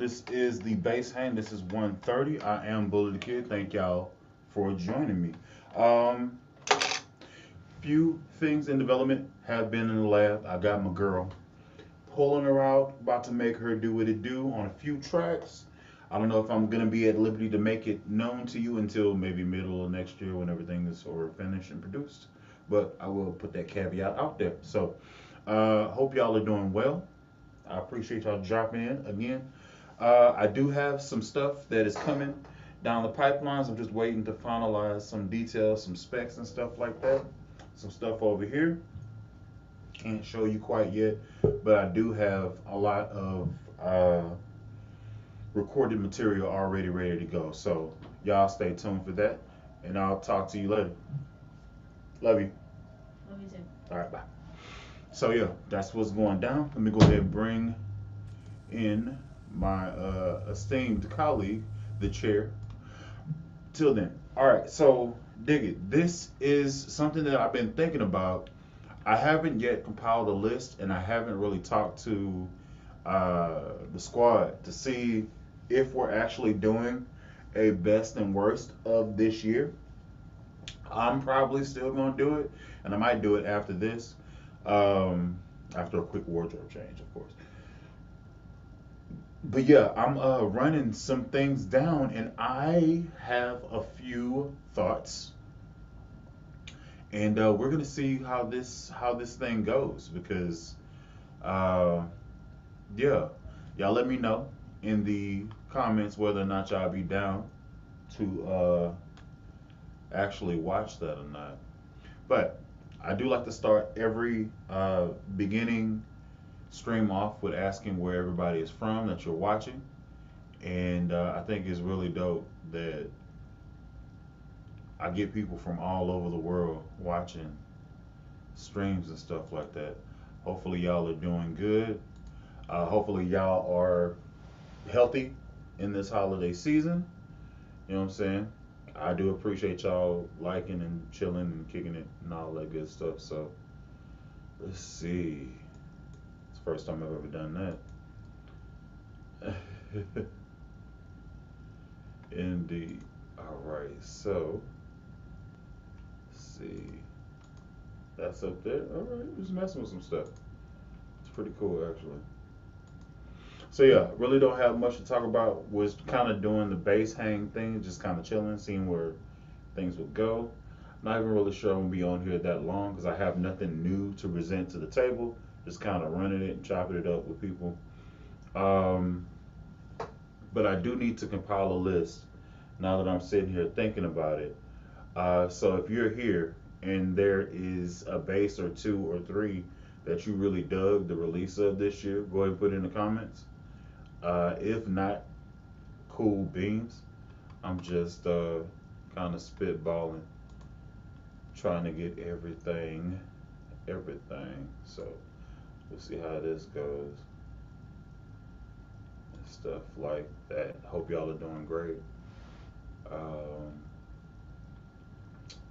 This is the bass hang. This is 130. I am Bully the Kid. Thank y'all for joining me. Um, few things in development have been in the lab. I got my girl pulling her out, about to make her do what it do on a few tracks. I don't know if I'm gonna be at liberty to make it known to you until maybe middle of next year when everything is sort of finished and produced. But I will put that caveat out there. So, hope y'all are doing well. I appreciate y'all dropping in again. I do have some stuff that is coming down the pipelines. I'm just waiting to finalize some details, some specs and stuff like that. Some stuff over here. Can't show you quite yet, but I do have a lot of recorded material already ready to go. So y'all stay tuned for that, and I'll talk to you later. Love you. Love you too. All right, bye. So yeah, that's what's going down. Let me go ahead and bring in my esteemed colleague, the chair. Till then. All right, so dig it. This is something that I've been thinking about. I haven't yet compiled a list, and I haven't really talked to the squad to see if we're actually doing a best and worst of this year. I'm probably still going to do it, and I might do it after this, after a quick wardrobe change, of course. But yeah, I'm running some things down, and I have a few thoughts, and we're gonna see how this thing goes because uh, yeah, y'all let me know in the comments whether or not y'all be down to actually watch that or not. But I do like to start every beginning stream off with asking where everybody is from that you're watching. And I think it's really dope that I get people from all over the world watching streams and stuff like that. Hopefully, y'all are doing good. Hopefully, y'all are healthy in this holiday season. You know what I'm saying? I do appreciate y'all liking and chilling and kicking it and all that good stuff. So, let's see. It's the first time I've ever done that. Indeed. All right. So, let's see. That's up there. All right. Just messing with some stuff. It's pretty cool, actually. So yeah, really don't have much to talk about. Was kind of doing the base hang thing, just kind of chilling, seeing where things would go. Not even really sure I'm gonna be on here that long because I have nothing new to present to the table. Just kind of running it and chopping it up with people. Um, but I do need to compile a list now that I'm sitting here thinking about it. So if you're here and there is a bass or two or three that you really dug the release of this year, go ahead and put it in the comments. If not, cool beans. I'm just kind of spitballing, trying to get everything. So we'll see how this goes and stuff like that. Hope y'all are doing great. Um,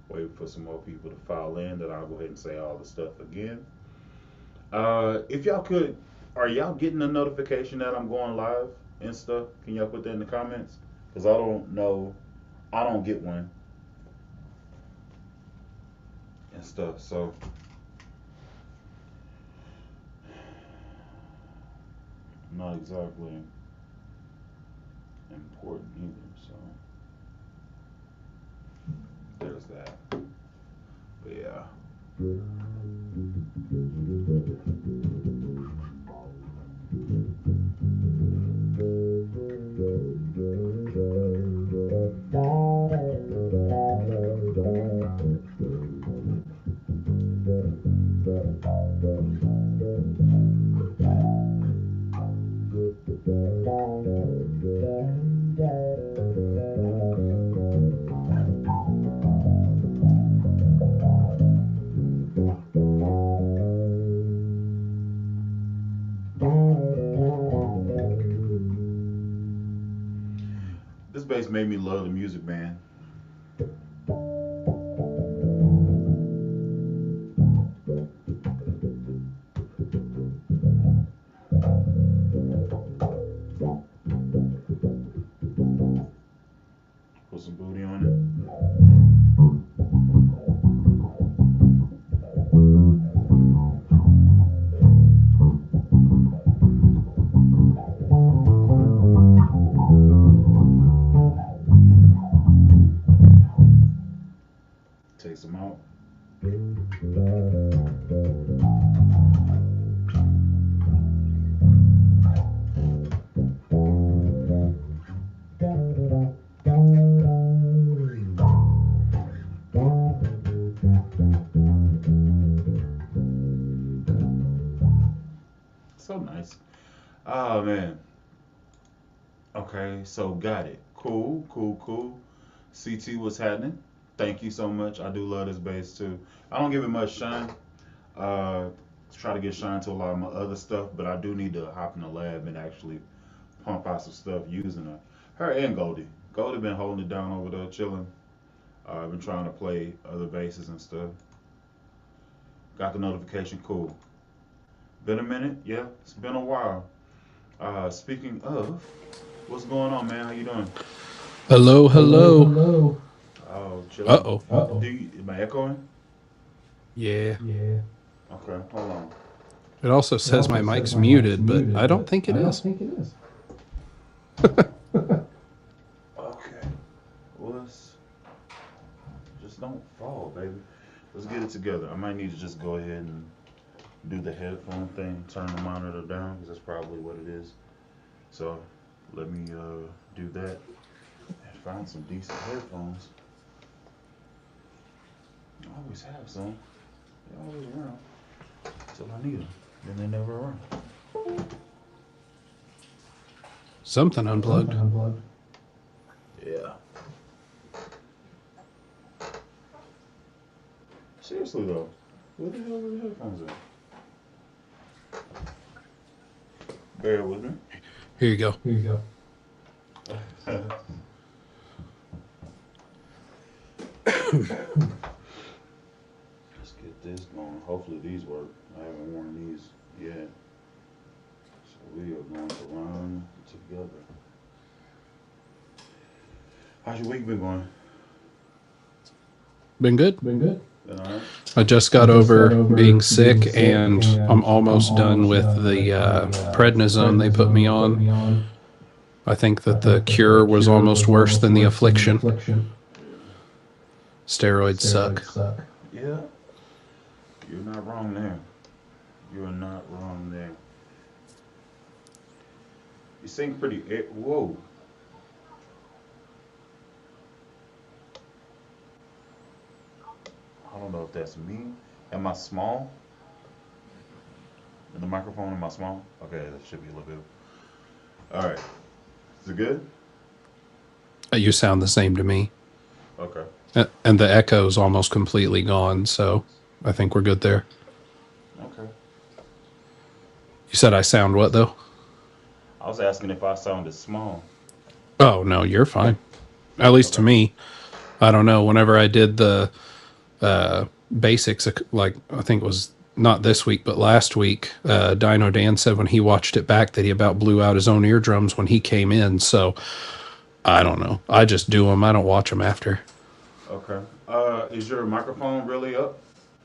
Waiting for some more people to file in. Then I'll go ahead and say all the stuff again. If y'all could, are y'all getting a notification that I'm going live and stuff? Can y'all put that in the comments? Because I don't know. I don't get one and stuff. So not exactly important either. So there's that. But yeah. This bass made me love the music, man. some booty on it. Take some out. So nice. Oh man. Okay, so got it. Cool, cool, cool. CT, what's happening? Thank you so much. I do love this bass too. I don't give it much shine. Uh, try to get shine to a lot of my other stuff, but I do need to hop in the lab and actually pump out some stuff using her. Her and Goldie. Goldie been holding it down over there, chilling. I've been trying to play other basses and stuff. Got the notification. Cool. Been a minute. Yeah, it's been a while. Speaking of, what's going on, man? How you doing? Hello, hello. Oh, chilling. Uh-oh. Am I echoing? Yeah. Okay, hold on. It also says my mic's muted, but I don't think it is. Okay. Well, let's just don't fall, baby. Let's get it together. I might need to just go ahead and do the headphone thing, turn the monitor down, because that's probably what it is. So let me do that and find some decent headphones. I always have some. They're always around till I need them. Then they're never around. Something unplugged. Yeah. Seriously though, where the hell are the headphones at? Bear with me. Here you go. Let's get this going. Hopefully these work. I haven't worn these yet. So we are going to run together. How's your week been going? Been good. Been alright? I just got over being sick, and I'm almost done with the prednisone they put me on. I think that the cure was almost worse than the affliction. Steroids suck. Yeah. You're not wrong there. You're not wrong there. You sing pretty. Whoa. I don't know if that's me. Am I small? In the microphone, am I small? Okay, that should be a little bit. All right. Is it good? You sound the same to me. Okay. And the echo's almost completely gone, so I think we're good there. Okay. You said I sound what, though? I was asking if I sounded small. Oh, no, you're fine. At least to Okay. me. I don't know. Whenever I did the basics, like I think it was not this week, but last week, Dino Dan said when he watched it back that he about blew out his own eardrums when he came in. So I don't know. I just do them. I don't watch them after. Okay. Is your microphone really up?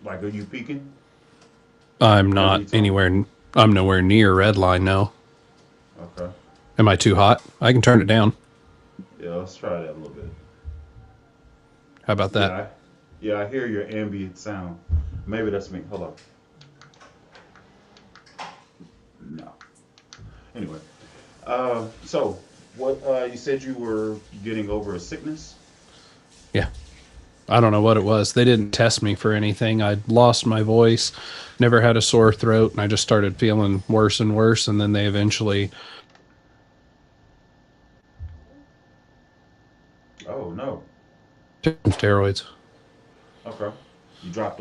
Like, are you peaking I'm whenever not you talk? anywhere. I'm nowhere near red line now. Okay. Am I too hot? I can turn it down. Yeah, let's try that a little bit. How about that? I hear your ambient sound. Maybe that's me. Hold on. No. Anyway, so what? You said you were getting over a sickness. Yeah. I don't know what it was. They didn't test me for anything. I'd lost my voice, never had a sore throat, and I just started feeling worse and worse. And then they eventually Oh no. took some steroids. Okay. You dropped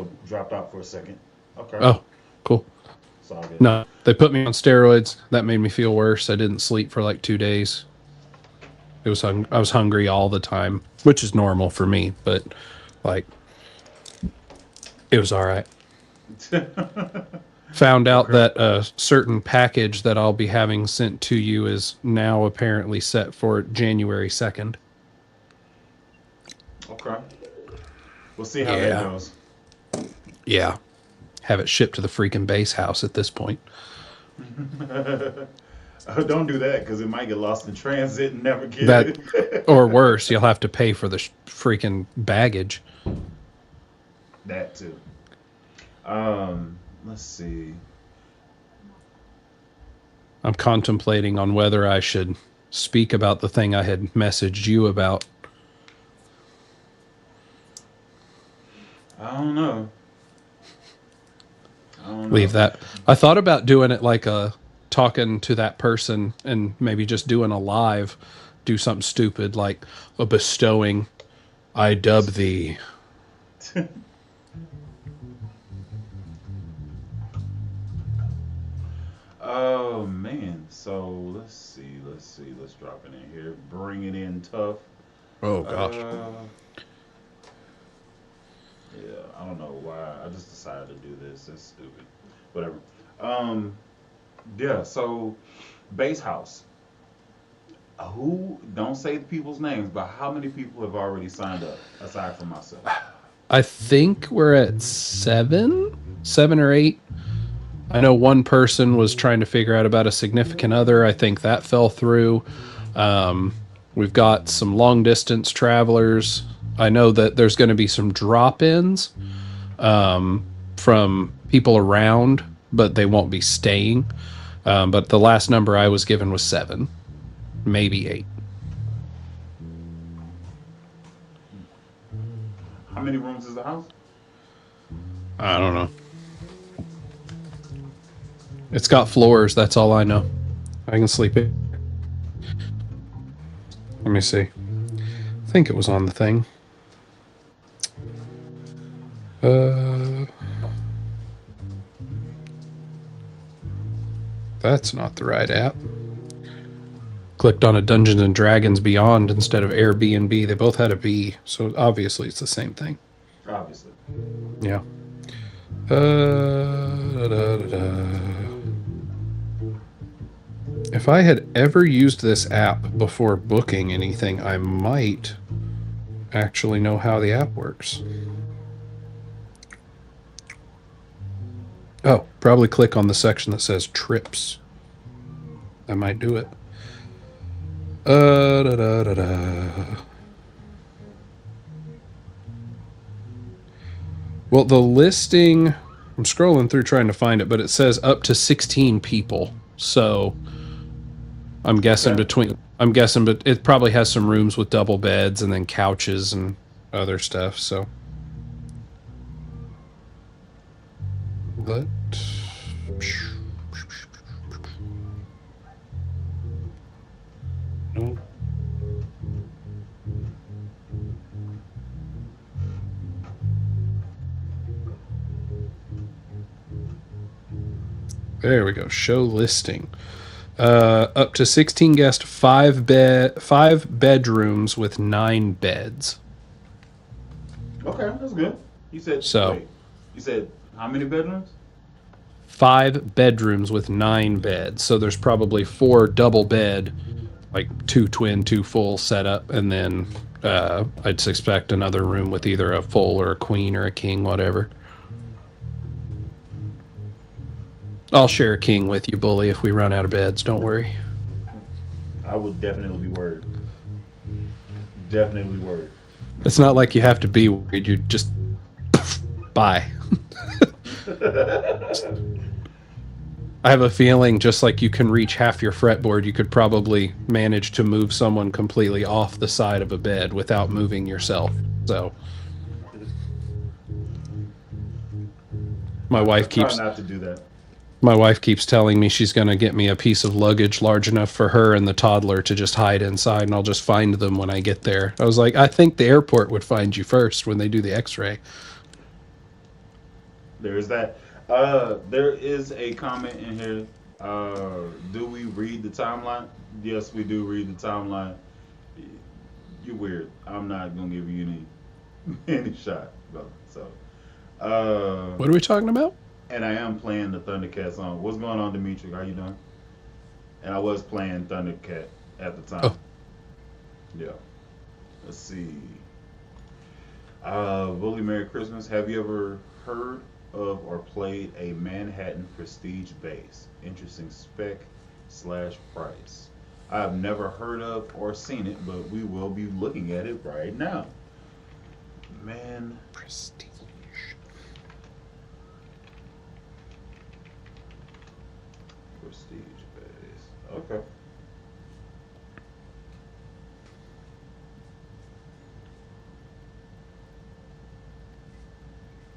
out for a second. Okay. Oh, cool. It's all good. No, they put me on steroids. That made me feel worse. I didn't sleep for like 2 days. I was hungry all the time, which is normal for me, but like it was all right. Found out Okay. that a certain package that I'll be having sent to you is now apparently set for January 2nd. Okay. We'll see how that Yeah. goes. Yeah. Have it shipped to the freaking base house at this point. Don't do that because it might get lost in transit and never get That, or it. worse, you'll have to pay for the freaking baggage. That too. Let's see. I'm contemplating on whether I should speak about the thing I had messaged you about. I don't know. I don't Leave know. that. I thought about doing it like a talking to that person and maybe just doing a live, do something stupid like a bestowing. I dub thee. Oh man. So let's see. Let's see. Let's drop it in here. Bring it in tough. Oh gosh. Uh, yeah. I don't know why. I just decided to do this. That's stupid. Whatever. Um. Yeah. So, base house. Who? Don't say the people's names, but how many people have already signed up aside from myself? I think we're at seven or eight. I know one person was trying to figure out about a significant other. I think that fell through. Um, we've got some long distance travelers. I know that there's going to be some drop ins from people around, but they won't be staying. But the last number I was given was seven, maybe eight. How many rooms is the house? I don't know. It's got floors. That's all I know. I can sleep it. Let me see. I think it was on the thing. That's not the right app. Clicked on a Dungeons and Dragons Beyond instead of Airbnb. They both had a B, so obviously it's the same thing. Obviously. Yeah. Da, da, da, da. If I had ever used this app before booking anything, I might actually know how the app works. Oh, probably click on the section that says trips. That might do it. Da, da, da, da. Well, the listing, I'm scrolling through trying to find it, but it says up to 16 people. So I'm guessing Okay. but it probably has some rooms with double beds and then couches and other stuff. So let no. There we go. Show listing. Up to 16 guests, five bedrooms with 9 beds. Okay, that's good. You said So wait. You said how many bedrooms? 5 bedrooms with 9 beds. So there's probably 4 double bed, like 2 twin, 2 full setup, and then I'd suspect another room with either a full or a queen or a king, whatever. I'll share a king with you, Bully, if we run out of beds. Don't worry. I would definitely be worried. Definitely worried. It's not like you have to be worried. You just bye. I have a feeling just like you can reach half your fretboard, you could probably manage to move someone completely off the side of a bed without moving yourself. So my I wife try keeps not to do that. my wife keeps telling me she's going to get me a piece of luggage large enough for her and the toddler to just hide inside, and I'll just find them when I get there. I was like, I think the airport would find you first when they do the x-ray. There is that. There is a comment in here. Do we read the timeline? Yes, we do read the timeline. You're weird. I'm not gonna give you any shot, brother. So, What are we talking about? and I am playing the Thundercat song. What's going on, Dimitri? How you doing? And I was playing Thundercat at the Oh, time. Yeah. Let's see. Willie, Merry Christmas. Have you ever heard of or played a Manhattan Prestige base? Interesting spec slash price. I've never heard of or seen it, but we will be looking at it right now. Man, Prestige. Prestige base. Okay.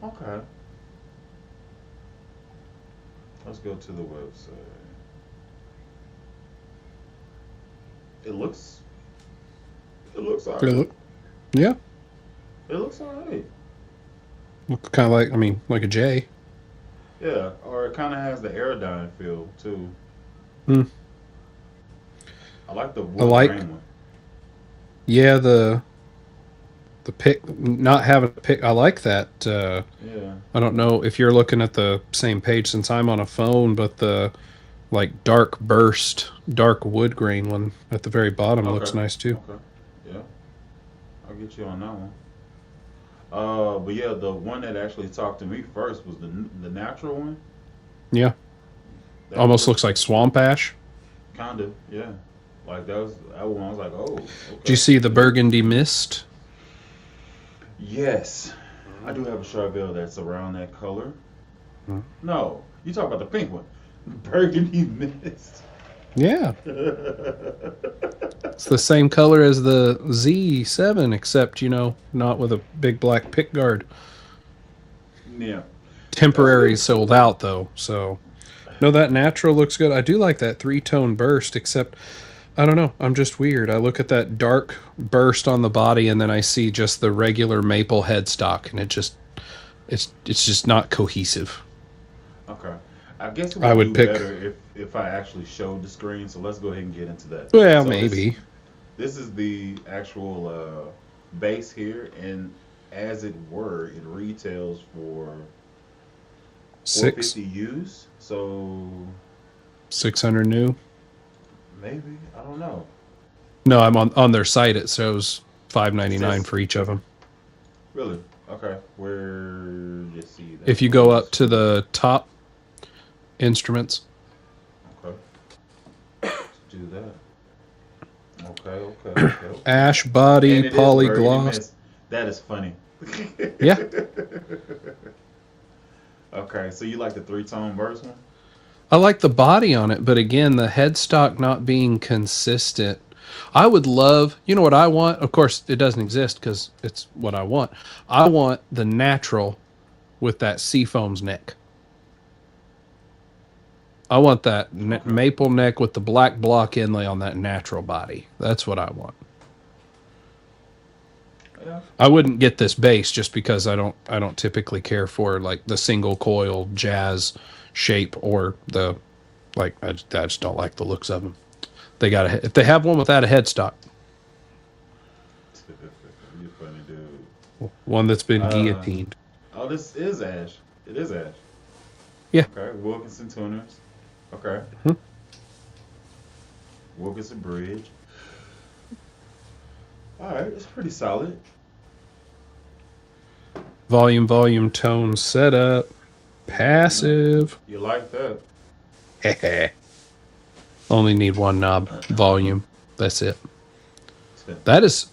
Okay. Let's go to the website. It looks. It looks They alright. look, yeah, It looks alright. look kind of like, I mean, like a J. Yeah, or it kind of has the Aerodyne feel too. Hmm. I like the I wood like, grain one. yeah, the pick, not having a pick. I like that. Yeah. I don't know if you're looking at the same page since I'm on a phone, but the like dark burst, dark wood grain one at the very bottom looks Okay. nice too. Okay. Yeah, I'll get you on that one. But yeah, the one that actually talked to me first was the natural one. Yeah, That was almost pretty looks like swamp ash. kind of yeah. Like that was that one. I was like, oh, Do you okay. see the burgundy mist? Yes, I do have a Charbel that's around that color. Hmm. No, you talk about the pink one, burgundy mist. Yeah, it's the same color as the Z7, except not with a big black pick guard. Yeah. Temporary sold out though, so no, that natural looks good. I do like that three-tone burst, except I don't know. I'm just weird. I look at that dark burst on the body, and then I see just the regular maple headstock, and it's just not cohesive. Okay. I guess it I would would do pick. better if I actually showed the screen. So let's go ahead and get into that. Well, So maybe this is the actual base here, and as it were, it retails for six 450 used. So 600 new. maybe I don't know. No, I'm on their site. It shows It 599 says for each of them. really okay. Where you see that? If you Let go me up to scroll. the top instruments, Okay, let's do that. Okay, okay, okay, okay. ash body And it is burgundy polygloss. mist. That is funny. Yeah, Okay, so you like the three tone verse one? I like the body on it, but again, the headstock not being consistent. I would love, you know what I want? Of course, it doesn't exist because it's what I want. I want the natural with that seafoam's neck. I want that Okay. maple neck with the black block inlay on that natural body. That's what I want. Yeah. I wouldn't get this bass just because I don't typically care for like the single coil jazz shape or the like I just don't like the looks of them. They got if they have one without a headstock, You funny dude. one that's been Uh guillotined. oh, this is Ash. It is Ash. Yeah. Okay, Wilkinson tuners. Okay, Hmm. Wilkinson bridge. All right, it's pretty solid. Volume, tone, setup, Yeah, passive. you like that? Only need one knob. Volume. That's it. Spin. That is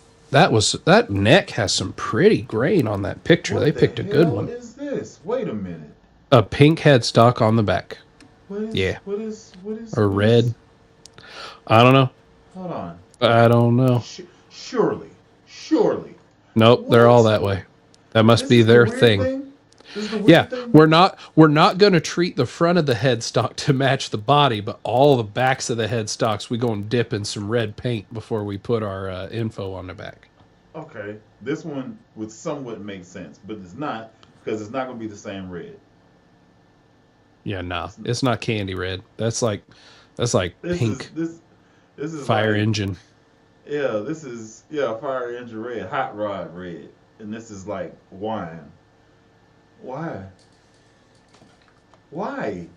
that neck has some pretty grain on that picture. They What the picked a good hell one. is this? Wait a minute. A pink headstock on the back. Yeah. Or what is? red. I don't know. Hold on. I don't know. Surely, surely. Nope, they're all What? that way. That must This be is the their weird thing. thing. This is the Yeah, weird thing. we're not going to treat the front of the headstock to match the body, but all the backs of the headstocks we going to dip in some red paint before we put our info on the back. Okay, this one would somewhat make sense, but it's not because it's not going to be the same red. Yeah, nah, It's, it's not candy red. That's like this is pink this this is fire like engine. yeah, this is fire engine red, hot rod red, and this is like wine. Why? Why?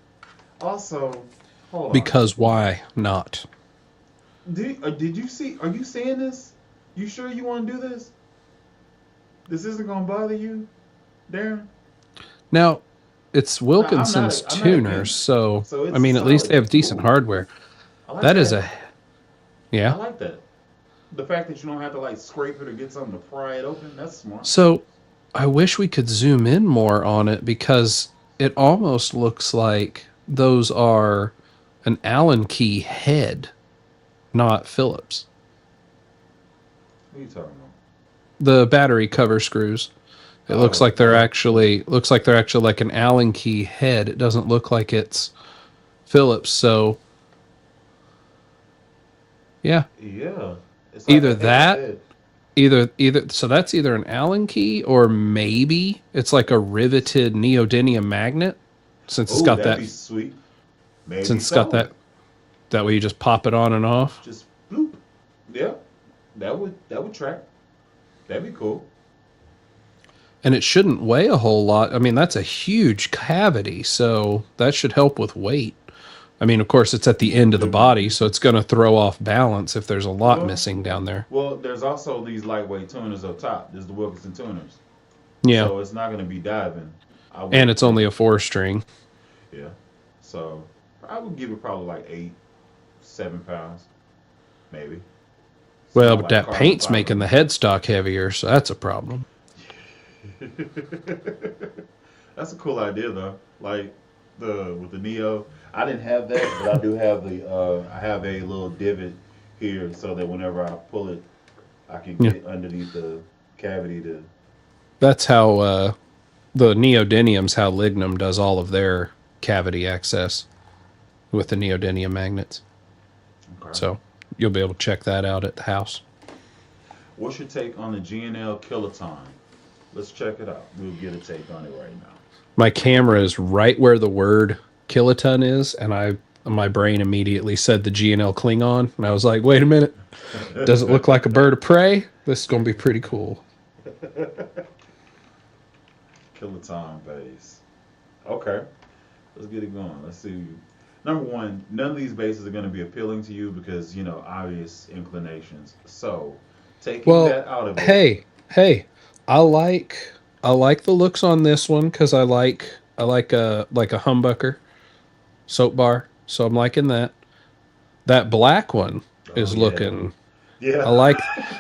Also, hold on. Because why not? Did you see? Are you seeing this? You sure you want to do this? This isn't gonna bother you, Darren. Now, it's Now Wilkinson's I'm not tuners, against. so So I it's mean, at least solid. they have decent Cool. hardware. I like That is that. a yeah. I like that. The fact that you don't have to like scrape it or get something to pry it open. That's smart. So I wish we could zoom in more on it because it almost looks like those are an Allen key head, not Phillips. What are you talking about? The battery cover screws. It looks Oh, like they're actually like an Allen key head. It doesn't look like it's Phillips. So yeah, yeah. It's like either a head that, head. either so that's either an Allen key or maybe it's like a riveted neodymium magnet since it's Oh, got that'd that be sweet. Maybe since it's got so. that way you just pop it on and off. Just bloop. Yeah. That would track. That'd be cool. And it shouldn't weigh a whole lot. I mean, that's a huge cavity, so that should help with weight. I mean, of course, it's at the end of the body, so it's going to throw off balance if there's a lot Well, missing down there. well, there's also these lightweight tuners up top. There's the Wilkinson tuners. Yeah. So it's not gonna be diving. I And wouldn't it's think. only a 4 string. Yeah. So I would give it probably like 7 pounds, maybe. Well, Something but like that carbon paint's fiber. making the headstock heavier, so that's a problem. That's a cool idea though. Like the with the Neo, I didn't have that, but I do have the. I have a little divot here so that whenever I pull it, I can Yeah. get underneath the cavity to. That's how the neodymium's how Lignum does all of their cavity access with the neodymium magnets. Okay. So you'll be able to check that out at the house. What's your take on the GNL Kiloton? Let's check it out. We'll get a take on it right now. My camera is right where the word kiloton is, and my brain immediately said the GNL Klingon, and I was like, wait a minute, does it look like a bird of prey? This is going to be pretty cool. Kiloton base. Okay. Let's get it going. Let's see. Number one, none of these bases are going to be appealing to you because, obvious inclinations. So, taking Well, that out of it. hey, I like the looks on this one because I like a humbucker soap bar, so I'm liking that. That black one Oh, is yeah. looking. I Yeah. like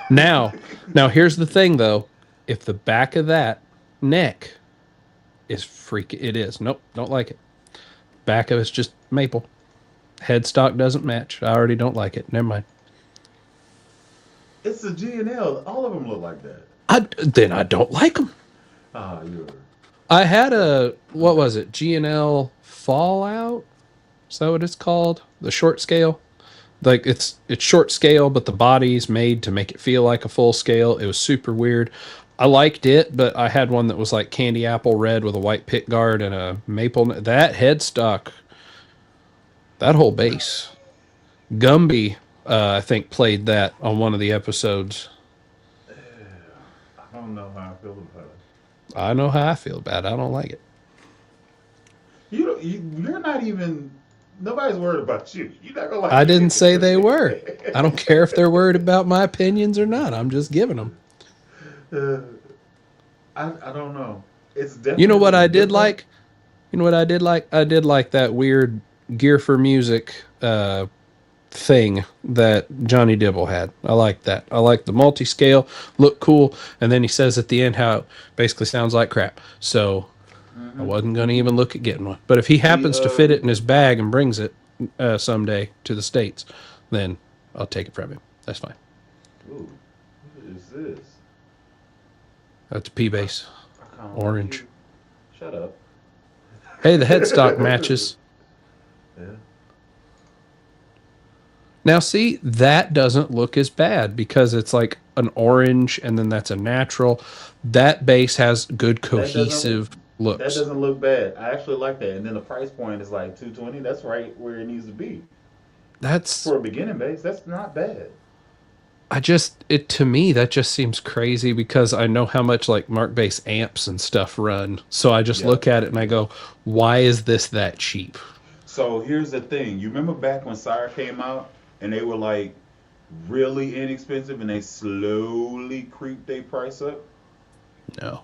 now. Now here's the thing though. If the back of that neck is it is. Nope, don't like it. Back of it's just maple. Headstock doesn't match. I already don't like it. Never mind. It's a GNL. All of them look like that. Then I don't like them. Ah, you're. I had a what was it? GNL Fallout? Is that what it's called? The short scale? Like it's short scale, but the body's made to make it feel like a full scale. It was super weird. I liked it, but I had one that was like candy apple red with a white pick guard and a maple. That headstock, that whole base. Gumby, I think, played that on one of the episodes. I don't know how I feel about it. I know how I feel about it. I don't like it. You, don't- you're not even. Nobody's worried about you. You're not gonna I like didn't say they were. I it. don't care if they're worried about my opinions or not. I'm just giving them. Uh, I don't know. It's You know what definitely I did different. like? You know what I did like? I did like that weird Gear for Music thing that Johnny Dibble had. I like that. I like the multi-scale, look cool, and then he says at the end how it basically sounds like crap. So I Hmm. wasn't going to even look at getting one. But if he The happens to fit it in his bag and brings it someday to the States, then I'll take it from him. That's fine. Ooh, what is this? That's a P-base. I kind of like Orange. you. Shut up. Hey, the headstock matches. Yeah. Now, see, that doesn't look as bad because it's like an orange and then that's a natural. That base has good That doesn't. cohesive That looks. doesn't look bad. I actually like that. And then the price point is like 220. That's right where it needs to be That's, for a beginning base. That's not bad. to me, that just seems crazy because I know how much like Mark Base amps and stuff run. So I just Yep. look at it and I go, why is this that cheap? So here's the thing. You remember back when Sire came out and they were like really inexpensive and they slowly creeped their price up? No.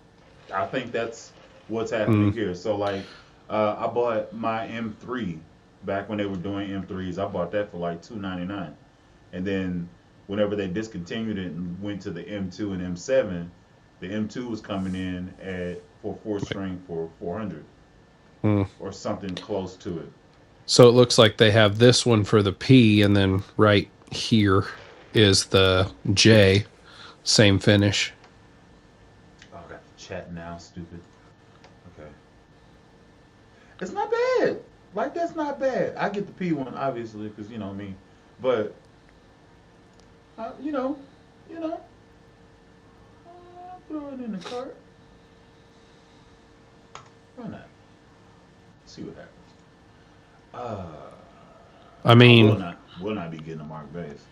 I think that's what's happening here. So like, I bought my M3 back when they were doing M3s. I bought that for like $299, and then whenever they discontinued it and went to the M2 and M7, the M2 was coming in at for four string for 400 Mm. or something close to it. So it looks like they have this one for the P, and then right here is the J. Same finish. Oh, I got the chat now, stupid. Okay. It's not bad. Like, that's not bad. I get the P one, obviously, because, you know me. But, you know, you know, throw it in the cart. Why not? See what happens. I I mean, will not be getting a Mark base.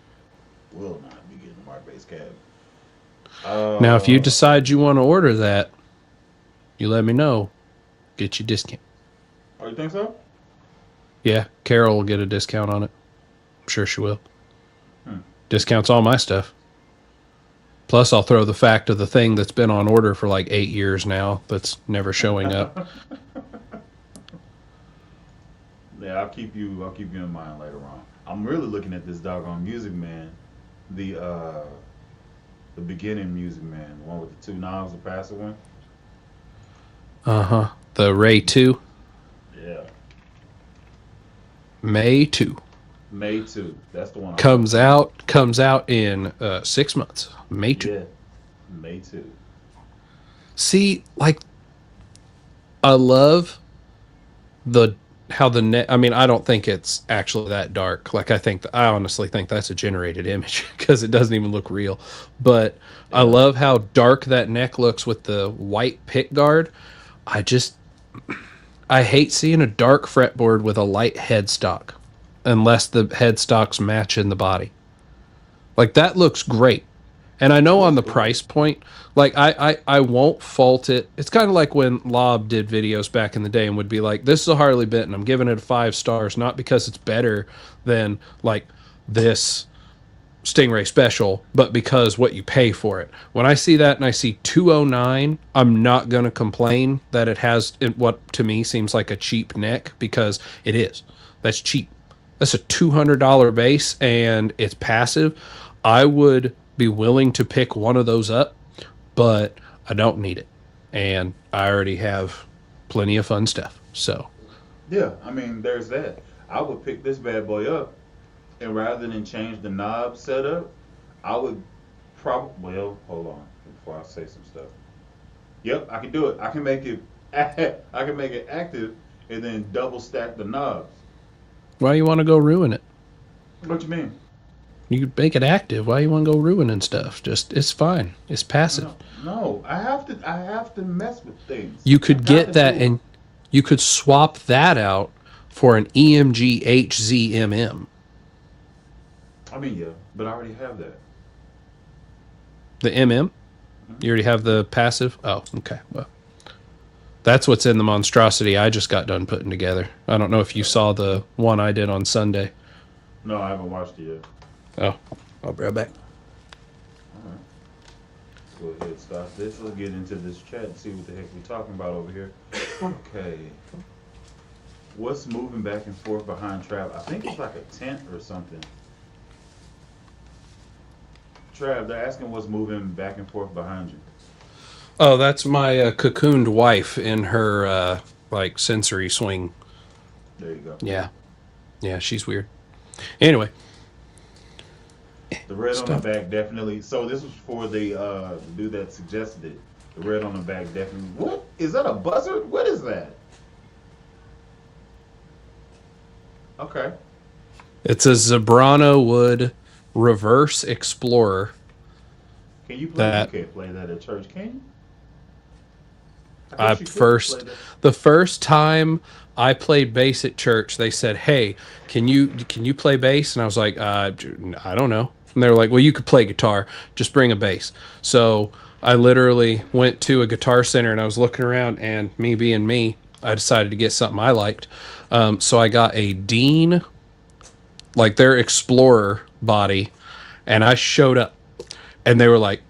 Will not be getting a Mark base cab. now if you decide you want to order that, you let me know. Get you discount. Oh, you think so? Yeah, Carol will get a discount on it. I'm sure she will. Hmm. Discounts all my stuff. Plus, I'll throw the fact of the thing that's been on order for like 8 years now that's never showing up. Yeah, I'll keep you in mind later on. I'm really looking at this doggone Music Man, the beginning Music Man, the one with the two knobs, the passive one. Uh-huh. The Ray 2, Yeah, May 2. May 2. That's the one. Comes out in 6 months. May 2. Yeah, May 2. See, like, I love how the net. I mean, I don't think it's actually that dark. Like, I honestly think that's a generated image because it doesn't even look real. But I Yeah. love how dark that neck looks with the white pick guard. I hate seeing a dark fretboard with a light headstock unless the headstock's matching the body. Like, that looks great. And I know on the price point, like I won't fault it. It's kind of like when Lob did videos back in the day and would be like, this is a Harley Benton. I'm giving it 5 stars, not because it's better than like this Stingray Special, but because what you pay for it. When I see that and I see 209, I'm not going to complain that it has what to me seems like a cheap neck, because it is. That's cheap. That's a $200 base and it's passive. I would be willing to pick one of those up, but I don't need it. And I already have plenty of fun stuff. So, Yeah, I mean, there's that. I would pick this bad boy up, and rather than change the knob setup, I would probably. Well, hold on before I say some stuff. Yep, I can do it. I can make it. I can make it active, and then double stack the knobs. why do you want to go ruin it? What you mean? You could make it active. Why you want to go ruining stuff? Just, it's fine. It's passive. No, I have to. I have to mess with things. You I could got get to that, do it. and you could swap that out for an EMG HZMM. I mean, yeah, but I already have that. The MM? You already have the passive? Oh, okay. Well, that's what's in the monstrosity I just got done putting together. I don't know if you saw the one I did on Sunday. No, I haven't watched it yet. Oh, I'll be right back. All right. Go ahead, stop this. Let's get into this chat and see what the heck we're talking about over here. Okay. What's moving back and forth behind Trav? I think it's like a tent or something. Trav, they're asking what's moving back and forth behind you. Oh, that's my cocooned wife in her like sensory swing. There you go. Yeah. Yeah, she's weird. Anyway. The red on Stop. the back definitely. So this was for the dude that suggested it. The red on the back definitely. What is that? A buzzard? What is that? Okay. It's a Zebrano Wood Reverse Explorer. Can you play? That You can't play that at church, can you? I thought you could first, play that. the first time I played bass at church, they said, "Hey, can you play bass?" And I was like, I don't know." And they were like, "Well, you could play guitar. Just bring a bass." So I literally went to a guitar center and I was looking around, and me being me, I decided to get something I liked. So I got a Dean, like their Explorer body, and I showed up, and they were like,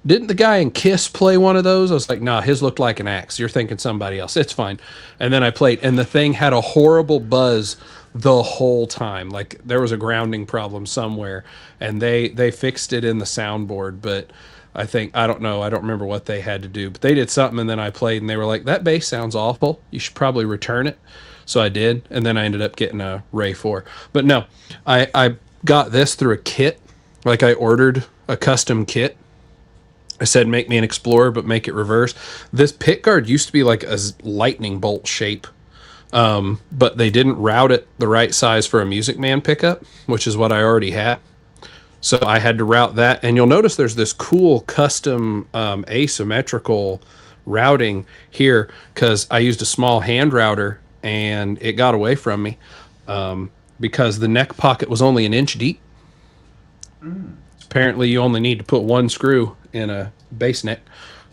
didn't the guy in Kiss play one of those? I was like, nah, his looked like an axe. You're thinking somebody else. It's fine. And then I played, and the thing had a horrible buzz the whole time. Like there was a grounding problem somewhere, and they fixed it in the soundboard, but I don't know, I don't remember what they had to do, but they did something, and then I played, and they were like, that bass sounds awful. You should probably return it. So I did, and then I ended up getting a Ray 4. But no, I got this through a kit. Like I ordered a custom kit. I said, make me an Explorer, but make it reverse. This pick guard used to be like a lightning bolt shape, but they didn't route it the right size for a Music Man pickup, which is what I already had. So I had to route that. And you'll notice there's this cool custom asymmetrical routing here because I used a small hand router and it got away from me because the neck pocket was only an inch deep. Apparently you only need to put one screw in a bass neck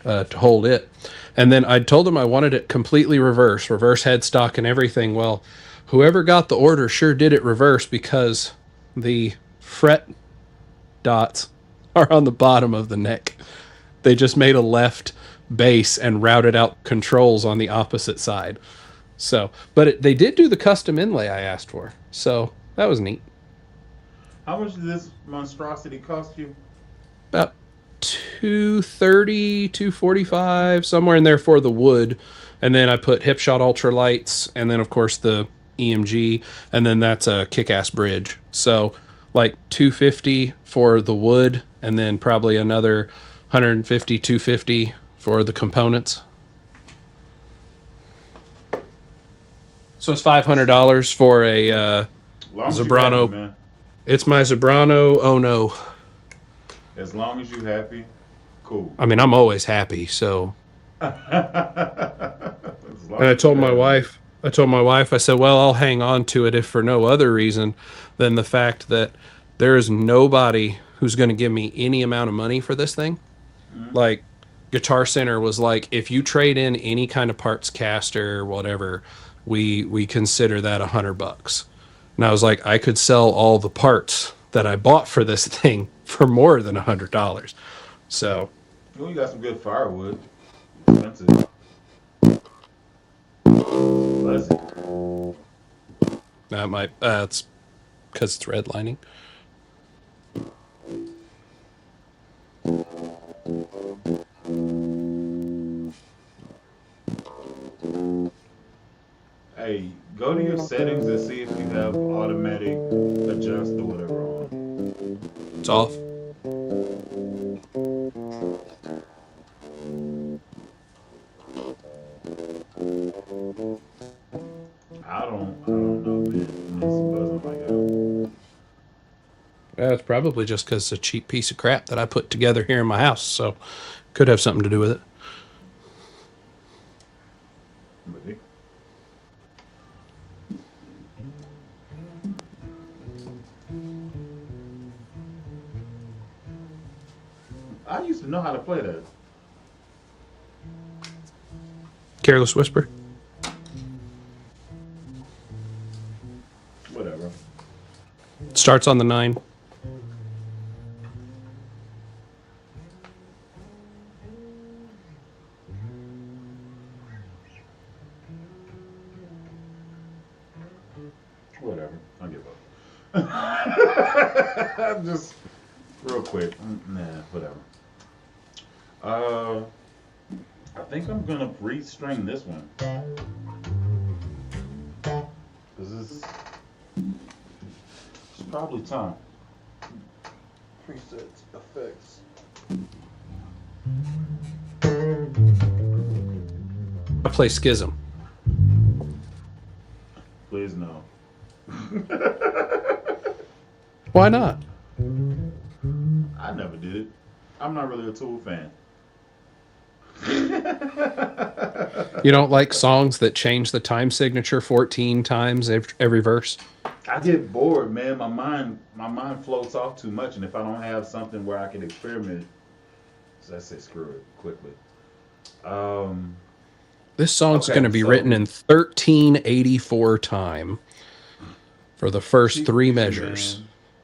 to hold it. And then I told them I wanted it completely reverse headstock and everything. Well, whoever got the order sure did it reverse because the fret dots are on the bottom of the neck. They just made a left bass and routed out controls on the opposite side. So, but they did do the custom inlay I asked for. So that was neat. How much did this monstrosity cost you? About $230, $245, somewhere in there for the wood. And then I put Hipshot Ultra lights, and then of course the EMG, and then that's a kick-ass bridge. So like $250 for the wood, and then probably another $150, $250 for the components. So it's $500 for a Zebrano. It's my Zebrano. Oh no. As long as you're happy, cool. I mean, I'm always happy. So. And I told my wife. I said, well, I'll hang on to it if for no other reason than the fact that there is nobody who's going to give me any amount of money for this thing. Mm-hmm. Like Guitar Center was like, if you trade in any kind of parts caster or whatever, we consider that $100. And I was like, I could sell all the parts that I bought for this thing for more than $100. So. Well, you got some good firewood. Expensive. That might. It's because it's redlining. Hey, go to your settings and see if you have automatic adjust or whatever on. It's off. I don't know, man. It's buzzing like hell. It's probably just because it's a cheap piece of crap that I put together here in my house, so could have something to do with it. Maybe. I used to know how to play that. Careless Whisper. Whatever. Starts on the 9. Whatever. I'll give up. Just real quick. Nah, whatever. I think I'm gonna restring this one. Cause it's probably time. Presets, effects. I play Schism. Please no. Why not? I never did it. I'm not really a Tool fan. You don't like songs that change the time signature 14 times every verse? I get bored, man. My mind floats off too much, and if I don't have something where I can experiment, so I say screw it quickly. This song's going to be written in 1384 time for the first 3 measures.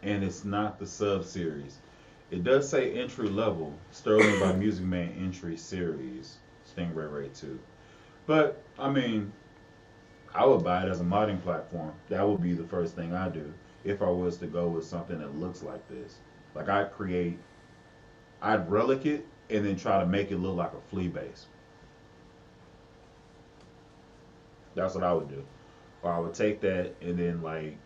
Man, and it's not the sub series. It does say entry level, Sterling by Music Man entry series, Stingray Ray 2. But I mean, I would buy it as a modding platform. That would be the first thing I do if I was to go with something that looks like this. Like I'd relic it and then try to make it look like a flea base. That's what I would do. Or I would take that and then like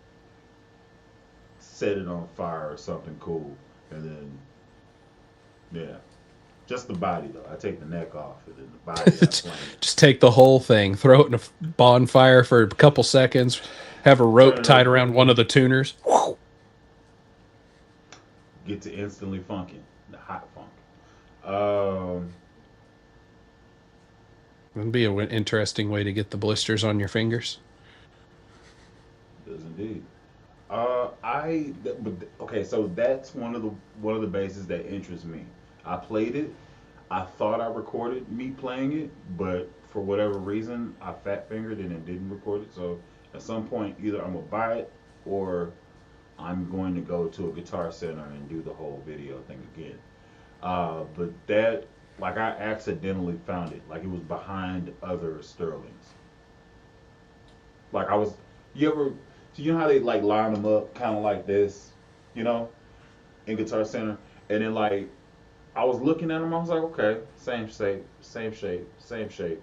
set it on fire or something cool, and then yeah, just the body though. I take the neck off and then the body I flame it. Just take the whole thing, throw it in a bonfire for a couple seconds, have a Turn rope it tied up, around one of the tuners. get to instantly funking, the hot funk. Um, That'd be an interesting way to get the blisters on your fingers. does indeed. But okay, so that's one of the bases that interests me. I played it. I thought I recorded me playing it, but for whatever reason, I fat fingered it and didn't record it. So at some point, either I'm gonna buy it or I'm going to go to a guitar center and do the whole video thing again. But that, like, I accidentally found it. Like, it was behind other Sterlings. Like, you ever, so you know how they, like, line them up kind of like this, you know, in Guitar Center? And then, like, I was looking at them, I was like, okay, same shape, same shape, same shape.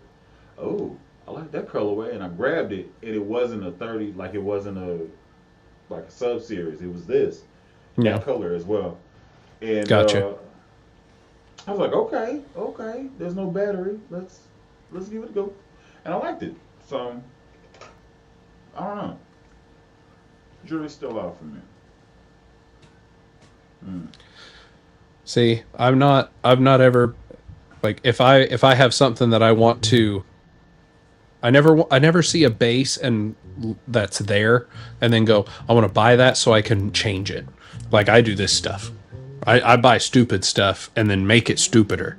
Oh, I like that colorway. And I grabbed it, and it wasn't a 30, like, it wasn't like a sub series. It was this, Yeah, that color as well. And gotcha. I was like, okay, okay. There's no battery. Let's give it a go. And I liked it. So I don't know. Jury's still out for me. Mm. See, I've not ever like if I have something that I want to I never see a bass and that's there and then go I want to buy that so I can change it. Like I do this stuff. I buy stupid stuff and then make it stupider.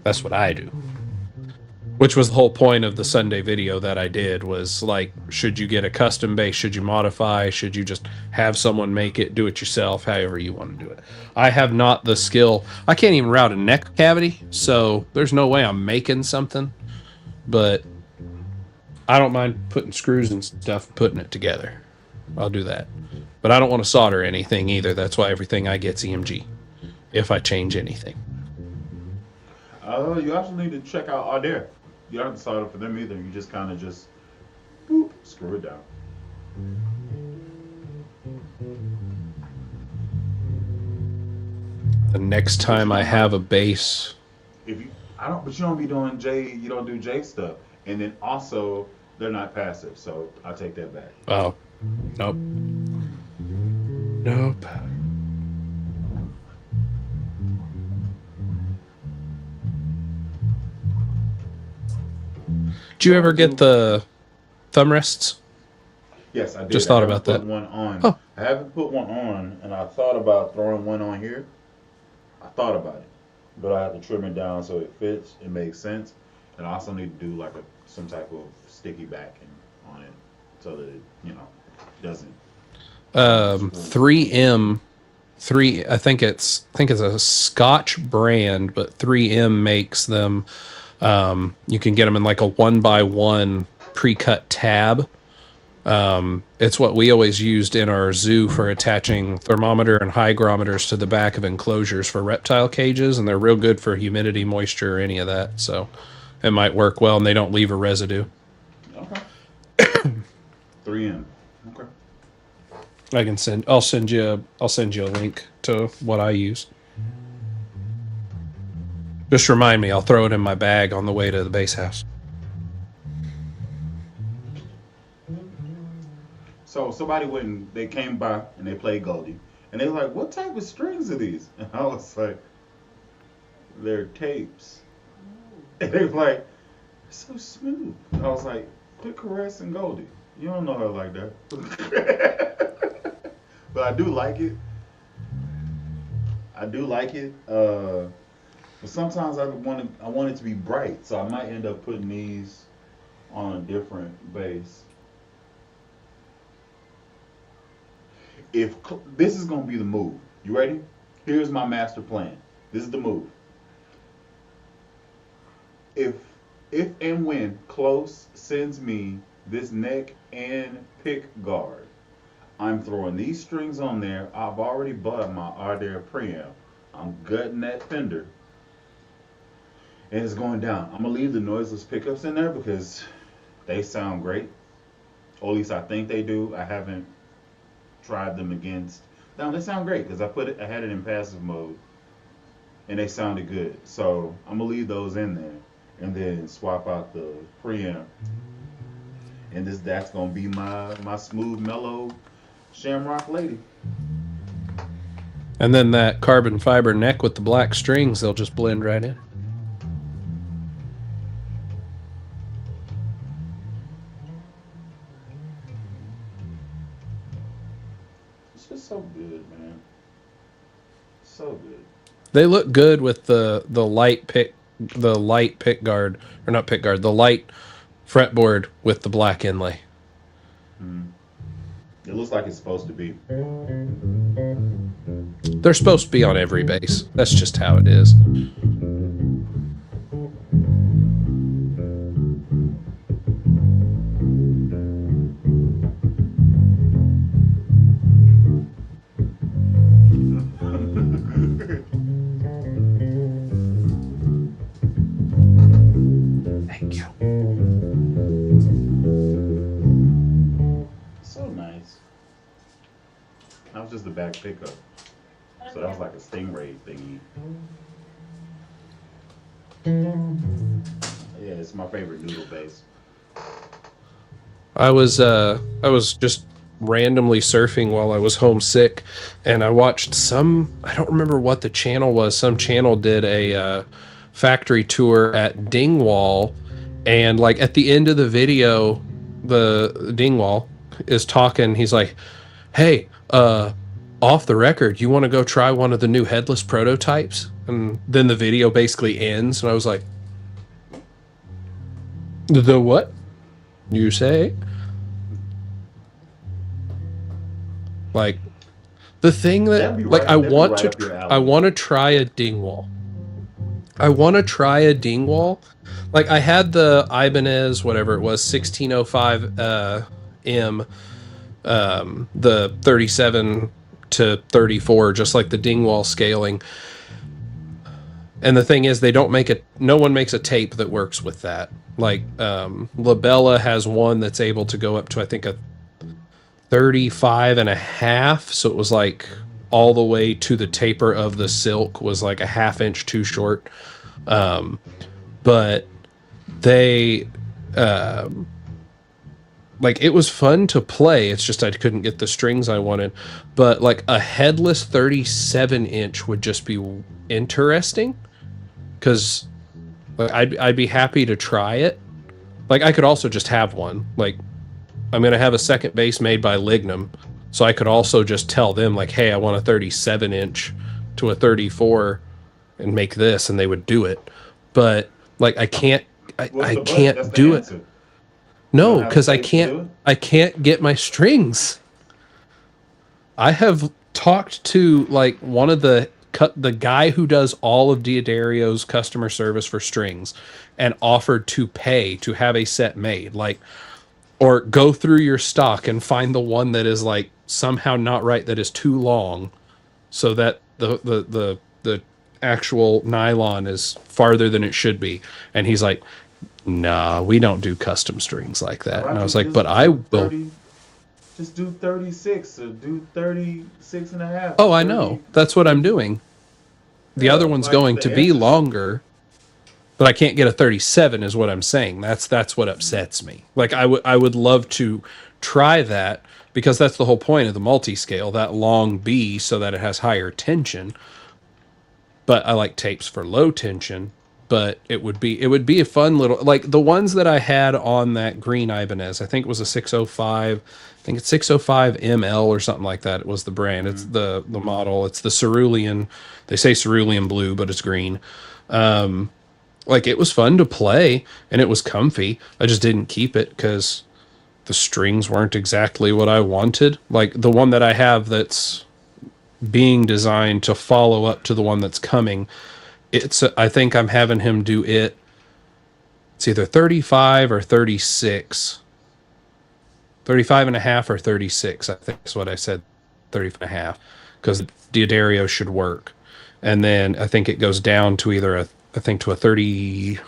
That's what I do. Which was the whole point of the Sunday video that I did was like, should you get a custom bass? Should you modify? Should you just have someone make it, do it yourself, however you want to do it? I have not the skill. I can't even route a neck cavity, so there's no way I'm making something. But I don't mind putting screws and stuff and putting it together. I'll do that. But I don't want to solder anything either. That's why everything I get's EMG. If I change anything. You also need to check out Adair. You don't have to sign up for them either. You just kind of just boop, screw it down. The next But time you I don't have have a bass, if you I don't but you don't be doing J you don't do J stuff. And then also they're not passive, so I take that back. oh, nope. Nope. Did you ever get the thumb rests? Yes, I did. Just I thought haven't about put that. one on. Oh, I haven't put one on, and I thought about throwing one on here. I thought about it, but I have to trim it down so it fits. It makes sense, and I also need to do like some type of sticky backing on it so that it doesn't 3M, three. I think it's a Scotch brand, but 3M makes them. You can get them in like a 1x1 pre-cut tab. It's what we always used in our zoo for attaching thermometer and hygrometers to the back of enclosures for reptile cages, and they're real good for humidity, moisture, or any of that. So it might work well, and they don't leave a residue. okay. 3M. Okay. I'll send you a link to what I use. Just remind me. I'll throw it in my bag on the way to the base house. So somebody went, they came by and they played Goldie, and they were like, "What type of strings are these?" And I was like, "They're tapes." And they were like, "It's so smooth." And I was like, "Quit caressing Goldie. You don't know her like that." But I do like it. I do like it. But sometimes I want it to be bright, so I might end up putting these on a different base. If this is gonna be the move, You ready? Here's my master plan. This is the move. If if and when Klos sends me this neck and pick guard, I'm throwing these strings on there. I've already bought my Ardare preamp. I'm gutting that fender and it's going down. I'm gonna leave the noiseless pickups in there because they sound great. Or at least I think they do. I haven't tried them against. No, they sound great because I had it in passive mode and they sounded good. So I'm gonna leave those in there and then swap out the preamp. And that's gonna be my smooth, mellow Shamrock Lady. And then that carbon fiber neck with the black strings, they'll just blend right in. It's just so good, man. So good. They look good with the light pick guard, or not pick guard, the light fretboard with the black inlay. It looks like it's supposed to be. They're supposed to be on every bass. That's just how it is. Thank you. So nice. That was just the back pickup. So that was like a Stingray thingy. Yeah, it's my favorite noodle bass. I was just randomly surfing while I was homesick, and I watched I don't remember what the channel was. Some channel did a factory tour at Dingwall, and like at the end of the video, the Dingwall is talking. He's like, "Hey, off the record, you want to go try one of the new headless prototypes?" And then the video basically ends, and I was like, "The what? You say?" Like, the thing that, like, I want to try a Dingwall. I want to try a Dingwall. Like, I had the Ibanez, whatever it was, 1605 M, the 37 to 34, just like the Dingwall scaling. And the thing is, no one makes a tape that works with that. Like, Labella has one that's able to go up to, I think, a 35 and a half. So it was like all the way to the taper of the silk was like a half-inch too short. But they, like, it was fun to play. It's just I couldn't get the strings I wanted. But like a headless 37-inch would just be interesting, because like, I'd be happy to try it. Like, I could also just have one. Like, I'm gonna have a second bass made by Lignum, so I could also just tell them, like, hey, I want a 37-inch to a 34 and make this, and they would do it. But like, I can't do it. No, because I can't get my strings. I have talked to like one of the guy who does all of Diodario's customer service for strings, and offered to pay to have a set made, like, or go through your stock and find the one that is like somehow not right, that is too long, so that the actual nylon is farther than it should be. And he's like, nah, we don't do custom strings like that. And I was like, but I will. Just do 36 or do 36 and a half. Oh, I know. That's what I'm doing. The other one's going to be longer, but I can't get a 37 is what I'm saying. That's what upsets me. Like, I would love to try that, because that's the whole point of the multi-scale, that long B, so that it has higher tension. But I like tapes for low tension. But it would be a fun little, like the ones that I had on that green Ibanez. I think it was a 605. I think it's 605 ML or something like that. It was the brand. It's the model. It's the cerulean. They say cerulean blue, but it's green. Like, it was fun to play and it was comfy. I just didn't keep it because the strings weren't exactly what I wanted. Like the one that I have that's being designed to follow up to the one that's coming. It's I think I'm having him do it. It's either 35 or 36. 35 and a half or 36, I think is what I said. 35 and a half, because Diodario should work. And then I think it goes down to either I think to a 33,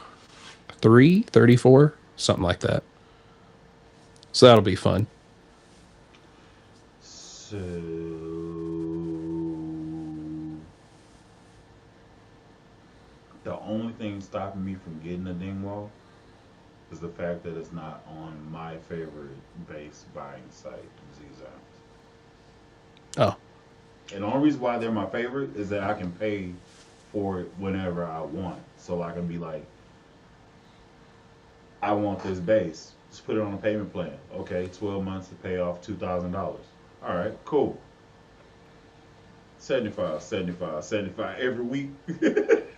34, something like that. So that'll be fun. So the only thing stopping me from getting a Dingwall is the fact that it's not on my favorite base buying site, Z-Zones. Oh, And the only reason why they're my favorite is that I can pay for it whenever I want. So I can be like, I want this base. Just put it on a payment plan. Okay, 12 months to pay off $2,000. All right, cool. 75, 75, 75 every week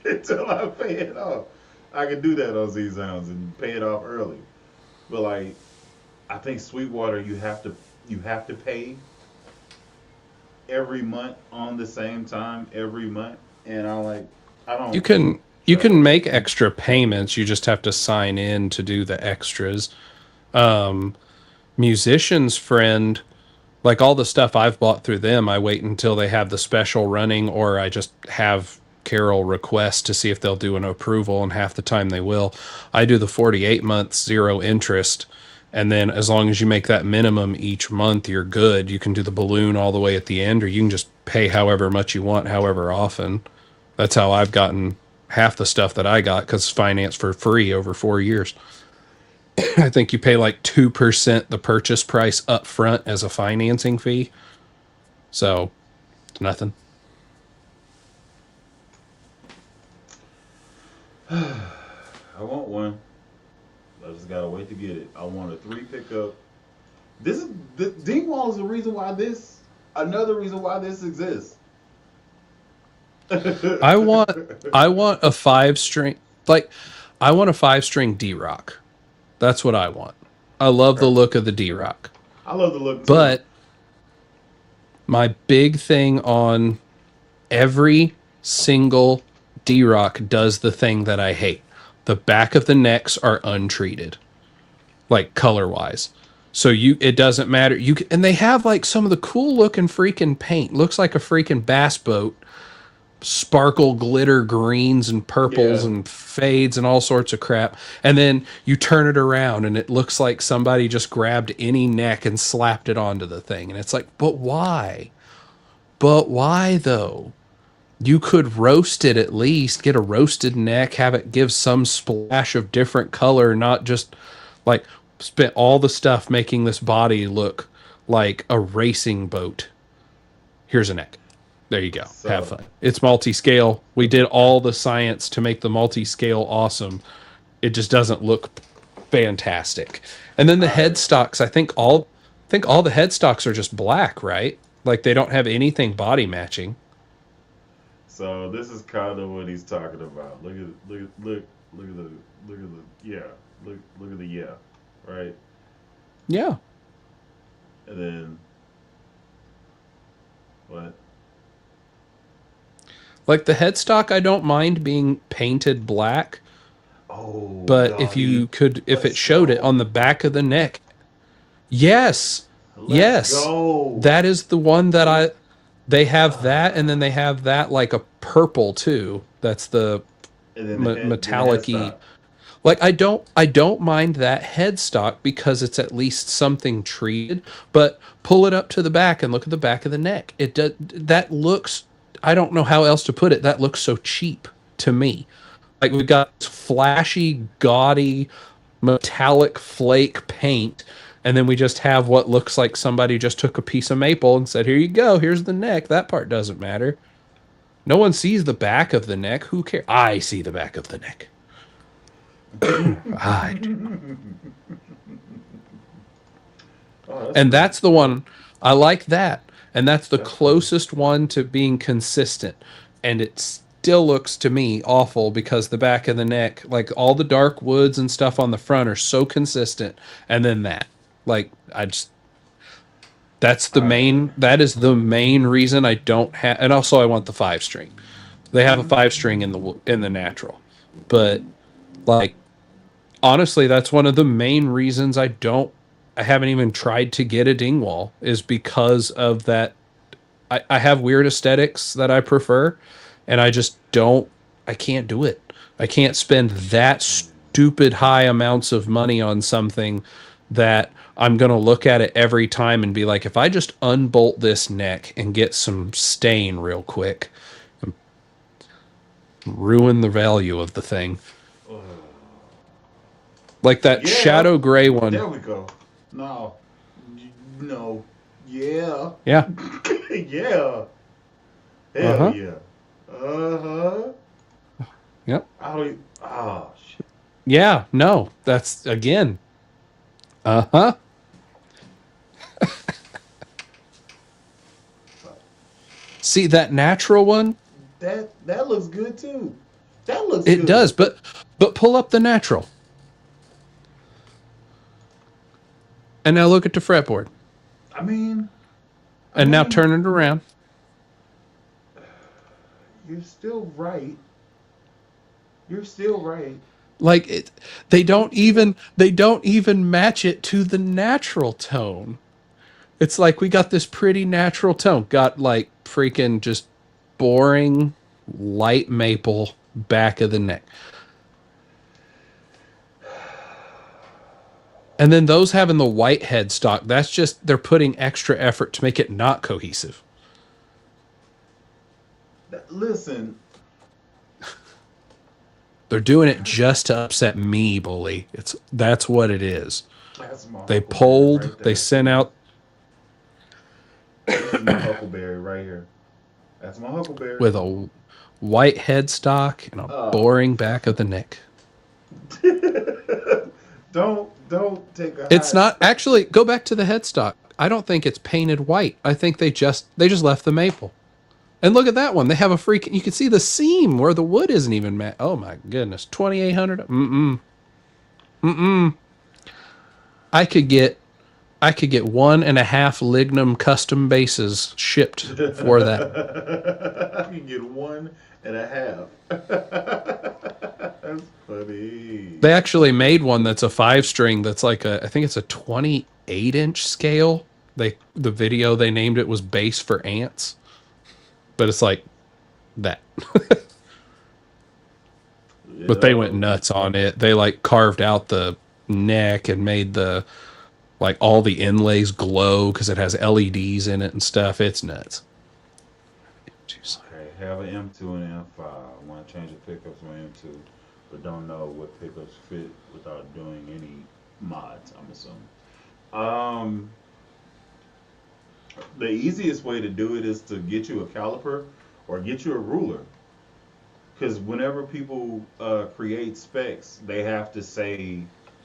until I pay it off. I can do that on Z-Zones and pay it off early. But like, I think Sweetwater, you have to pay every month on the same time every month, and I don't you can make extra payments. You just have to sign in to do the extras. Um, Musician's Friend, like all the stuff I've bought through them, I wait until they have the special running, or I just have Carol request to see if they'll do an approval, and half the time they will. I do the 48 months zero interest, and then as long as you make that minimum each month, you're good. You can do the balloon all the way at the end, or you can just pay however much you want, however often. That's how I've gotten half the stuff that I got, because financed for free over 4 years. I think you pay like 2% the purchase price up front as a financing fee. So it's nothing. I want one. I just gotta wait to get it. I want a 3 pickup. This is the Dingwall is the reason why another reason why this exists. I want I want a 5 string, like I want a 5 string D Rock. That's what I want. I love the look of the D Rock. I love the look too. But my big thing on every single D Rock does the thing that I hate. The back of the necks are untreated, like color wise. So it doesn't matter. And they have like some of the cool looking freaking paint. Looks like a freaking bass boat, sparkle glitter greens and purples Yeah. and fades and all sorts of crap. And then you turn it around and it looks like somebody just grabbed any neck and slapped it onto the thing. And it's like, but why? But why though? You could roast it, at least get a roasted neck, have it give some splash of different color, not just like spent all the stuff making this body look like a racing boat. Here's a neck. There you go. Have So fun. It's multi-scale. We did all the science to make the multi-scale awesome. It just doesn't look fantastic. And then the I headstocks, I think all the headstocks are just black, right? Like they don't have anything body matching. so this is kind of what he's talking about. Look at the yeah. Look at the yeah. Right? Yeah. And then what? Like the headstock, I don't mind being painted black, Oh, but doggy. if it Let's showed it go. on the back of the neck, yes, Let's yes, go. that is the one that they have that, and then they have that like a purple too. That's the And then the metallic-y. headstock. Like I don't mind that headstock because it's at least something treated. But pull it up to the back and look at the back of the neck. It does that looks. I don't know how else to put it. That looks so cheap to me. Like we've got this flashy, gaudy, metallic flake paint, and then we just have what looks like somebody just took a piece of maple and said, "Here you go. Here's the neck." That part doesn't matter. No one sees the back of the neck. Who cares? I see the back of the neck. I do. Oh, that's And pretty. that's the one I like that. And that's the That's pretty. closest one to being consistent. And it still looks to me awful because the back of the neck, like all the dark woods and stuff on the front are so consistent. And then that. Like I just That's the All right. main. That is the main reason I don't have. And also, I want the 5 string. They have a 5 string in the natural, but like honestly, that's one of the main reasons I don't. I haven't even tried to get a Dingwall is because of that. I have weird aesthetics that I prefer, and I just don't. I can't do it. I can't spend that stupid high amounts of money on something that I'm going to look at it every time and be like, if I just unbolt this neck and get some stain real quick, ruin the value of the thing. Like that Yeah. shadow gray one. There we go. No. No. Yeah. Yeah. Yeah. Hell Uh-huh. yeah. Uh-huh. Yep. Shit. Yeah. No, that's again. Uh-huh. See that natural one? That looks good too. That looks It good. does, but pull up the natural. And now look at the fretboard. I mean, And now turn it around. you're still right. You're still right. Like they don't even match it to the natural tone. It's like we got this pretty natural tone. Got like freaking just boring light maple back of the neck. And then those having the white headstock, that's just they're putting extra effort to make it not cohesive. Listen. They're doing it just to upset me, bully. That's what it is. That's my They Huckleberry polled, right they there. sent out. This is my Huckleberry right here. That's my Huckleberry. With a white headstock and a boring back of the neck. Don't take a. It's not actually. Go back to the headstock. I don't think it's painted white. I think they just left the maple. And look at that one. They have a freaking. You can see the seam where the wood isn't even matte. Oh my goodness, 2,800. I could get 1.5 lignum custom bases shipped for that. I can get 1.5. That's funny. They actually made one that's a 5-string. That's like I think it's a 28-inch scale. The video they named it was Base for Ants. But it's like that. But they went nuts on it. They like carved out the neck and made the like all the inlays glow because it has LEDs in it and stuff. It's nuts. Okay, have an M2 and an M5. I want to change the pickups on M2, but don't know what pickups fit without doing any mods, I'm assuming. The easiest way to do it is to get you a caliper or get you a ruler. Because whenever people create specs, they have to say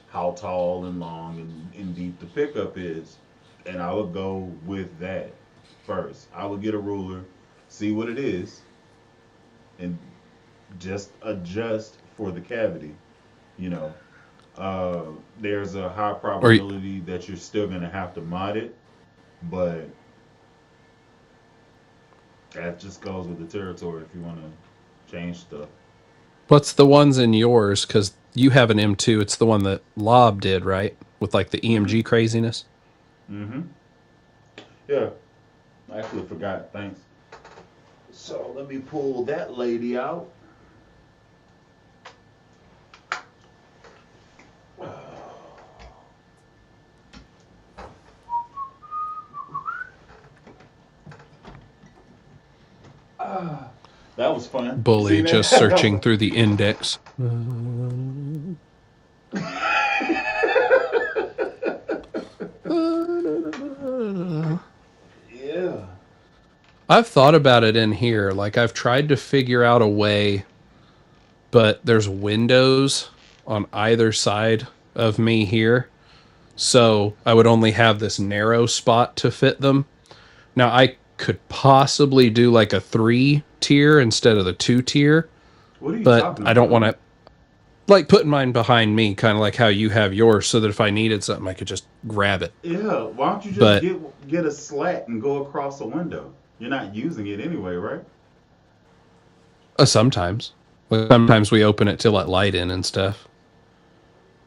how tall and long and deep the pickup is. And I would go with that first. I would get a ruler, see what it is, and just adjust for the cavity. You know, there's a high probability that you're still going to have to mod it, but that just goes with the territory if you want to change stuff. What's the ones in yours? Because you have an M2. It's the one that Lob did, right? With like the EMG craziness. Mm-hmm. Yeah. I actually forgot. Thanks. So let me pull that lady out. That was fun. Bully See that? just searching through the index. Yeah. I've thought about it in here. Like I've tried to figure out a way, but there's windows on either side of me here. So I would only have this narrow spot to fit them. Now I could possibly do like a 3-tier instead of the 2-tier, What are you but talking I don't about? want to. like putting mine behind me, kind of like how you have yours, so that if I needed something, I could just grab it. Yeah, why don't you just But get a slat and go across the window? You're not using it anyway, right? sometimes, like, sometimes we open it to let light in and stuff.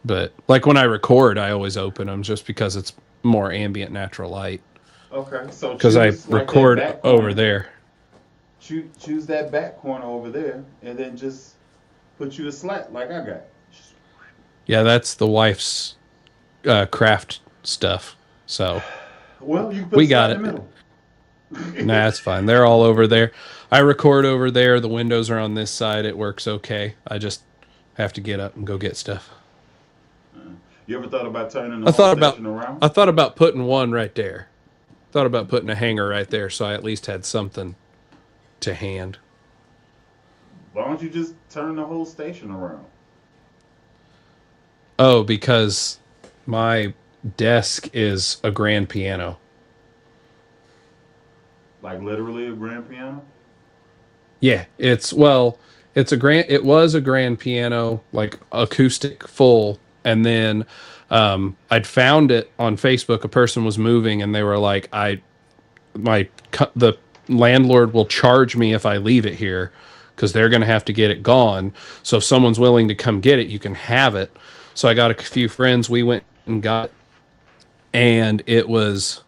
But like when I record, I always open them just because it's more ambient natural light. Okay, so Because I choose like that record back over corner. there. Choose that back corner over there, and then just put you a slat like I got. Yeah, that's the wife's craft stuff. So Well, you can put a we slat got in the it. middle. Nah, it's fine. They're all over there. I record over there. The windows are on this side. It works okay. I just have to get up and go get stuff. You ever thought about turning the I whole thought about station around? I thought about putting one right there. Thought about putting a hanger right there, so I at least had something to hand. Why don't you just turn the whole station around? Oh, because my desk is a grand piano. Like literally a grand piano? Yeah, it's a grand. It was a grand piano, like acoustic full, and then I'd found it on Facebook. A person was moving, and they were like, the landlord will charge me if I leave it here because they're going to have to get it gone. So if someone's willing to come get it, you can have it." So I got a few friends. We went and got it, and it was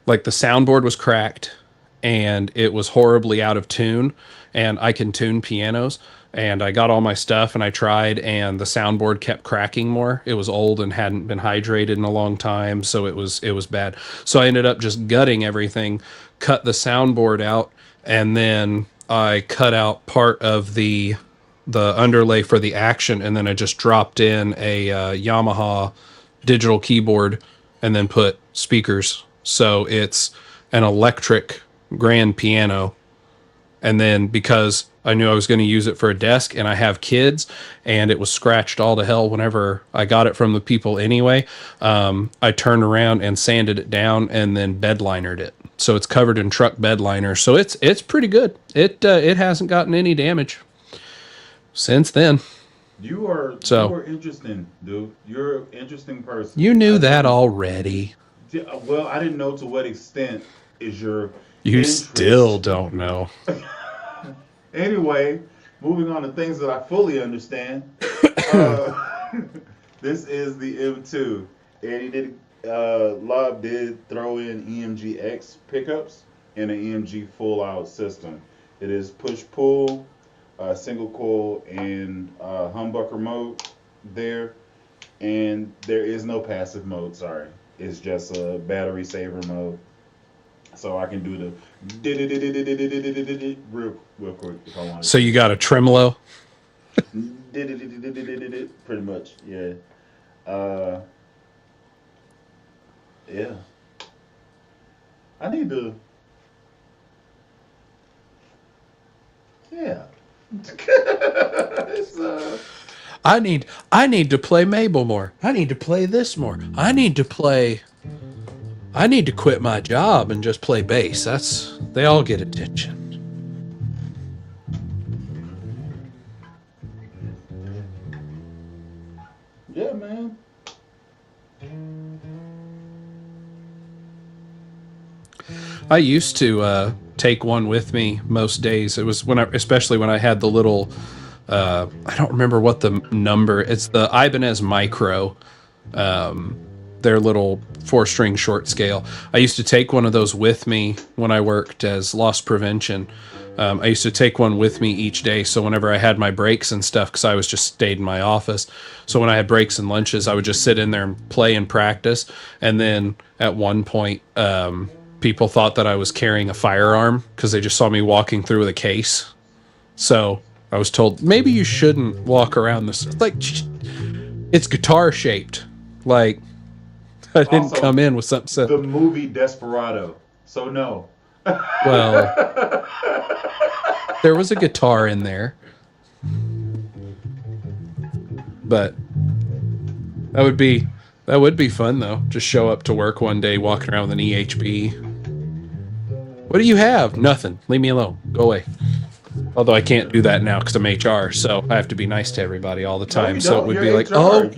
like the soundboard was cracked and it was horribly out of tune, and I can tune pianos, and I got all my stuff and I tried, and the soundboard kept cracking more. It was old and hadn't been hydrated in a long time, so it was bad. So I ended up just gutting everything, cut the soundboard out, and then I cut out part of the underlay for the action, and then I just dropped in a Yamaha digital keyboard and then put speakers. So it's an electric grand piano. And then because I knew I was going to use it for a desk and I have kids and it was scratched all to hell whenever I got it from the people anyway, I turned around and sanded it down and then bedlinered it. So it's covered in truck bed liner. So it's pretty good. It hasn't gotten any damage since then. You So are interesting, dude. You're an interesting person. you knew I that didn't. already. Well, I didn't know to what extent is your You still interest. don't know. Anyway, moving on to things that I fully understand. Uh, this is the M2, and he did. Lob did throw in EMGX pickups and an EMG full out system. It is push pull, single coil, and humbucker mode there, and there is no passive mode. Sorry, it's just a battery saver mode. So I can do the real quick if I wanted So to. you got a tremolo? Pretty much, yeah. Uh, yeah. I need to, yeah. It's, I need to play Mabel more. I need to play this more. I need to quit my job and just play bass. They all get attention. yeah, man. I used to take one with me most days. It was especially when I had the little, I don't remember what the number. It's the Ibanez Micro, their little 4-string short scale. I used to take one of those with me when I worked as loss prevention. I used to take one with me each day. So whenever I had my breaks and stuff, because I was just stayed in my office. So when I had breaks and lunches, I would just sit in there and play and practice. And then at one point, people thought that I was carrying a firearm because they just saw me walking through with a case. So I was told, maybe you shouldn't walk around this. Like, it's guitar shaped. Like, I didn't Also, come in with something. So, the movie Desperado. So no. well, there was a guitar in there, but that would be that would be fun though. Just show up to work one day walking around with an EHB. What do you have? Nothing. Leave me alone. Go away. Although I can't do that now because I'm HR, so I have to be nice to everybody all the No, time. you So it don't. would You're be like, HR. oh,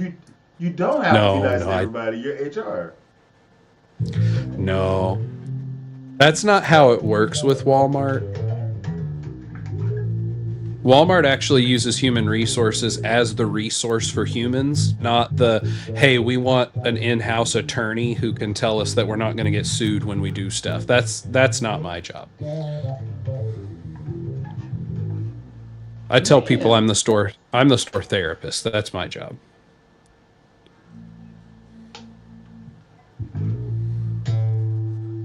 You don't have to be no, nice no, to I everybody. You're HR. no. That's not how it works with Walmart. Walmart actually uses human resources as the resource for humans, not the, hey, we want an in-house attorney who can tell us that we're not going to get sued when we do stuff. That's not my job. I tell people Man, I'm the store therapist. That's my job.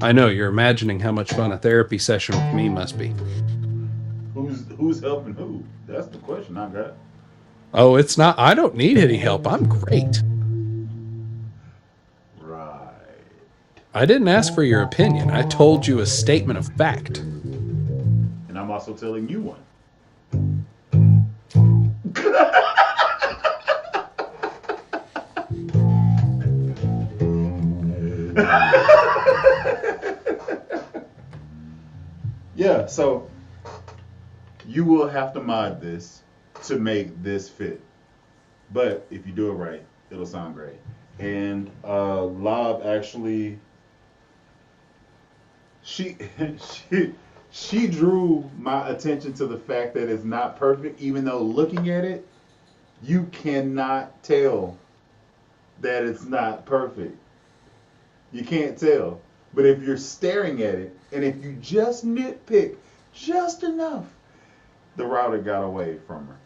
I know you're imagining how much fun a therapy session with me must be. who's helping who? That's the question I got. Oh, it's not. I don't need any help. I'm great. Right. I didn't ask for your opinion. I told you a statement of fact. And I'm also telling you one. Yeah, so you will have to mod this to make this fit. But if you do it right, it'll sound great. And Lob actually she she she drew my attention to the fact that it's not perfect, even though looking at it, you cannot tell that it's not perfect. You can't tell. But if you're staring at it, and if you just nitpick just enough, the router got away from her.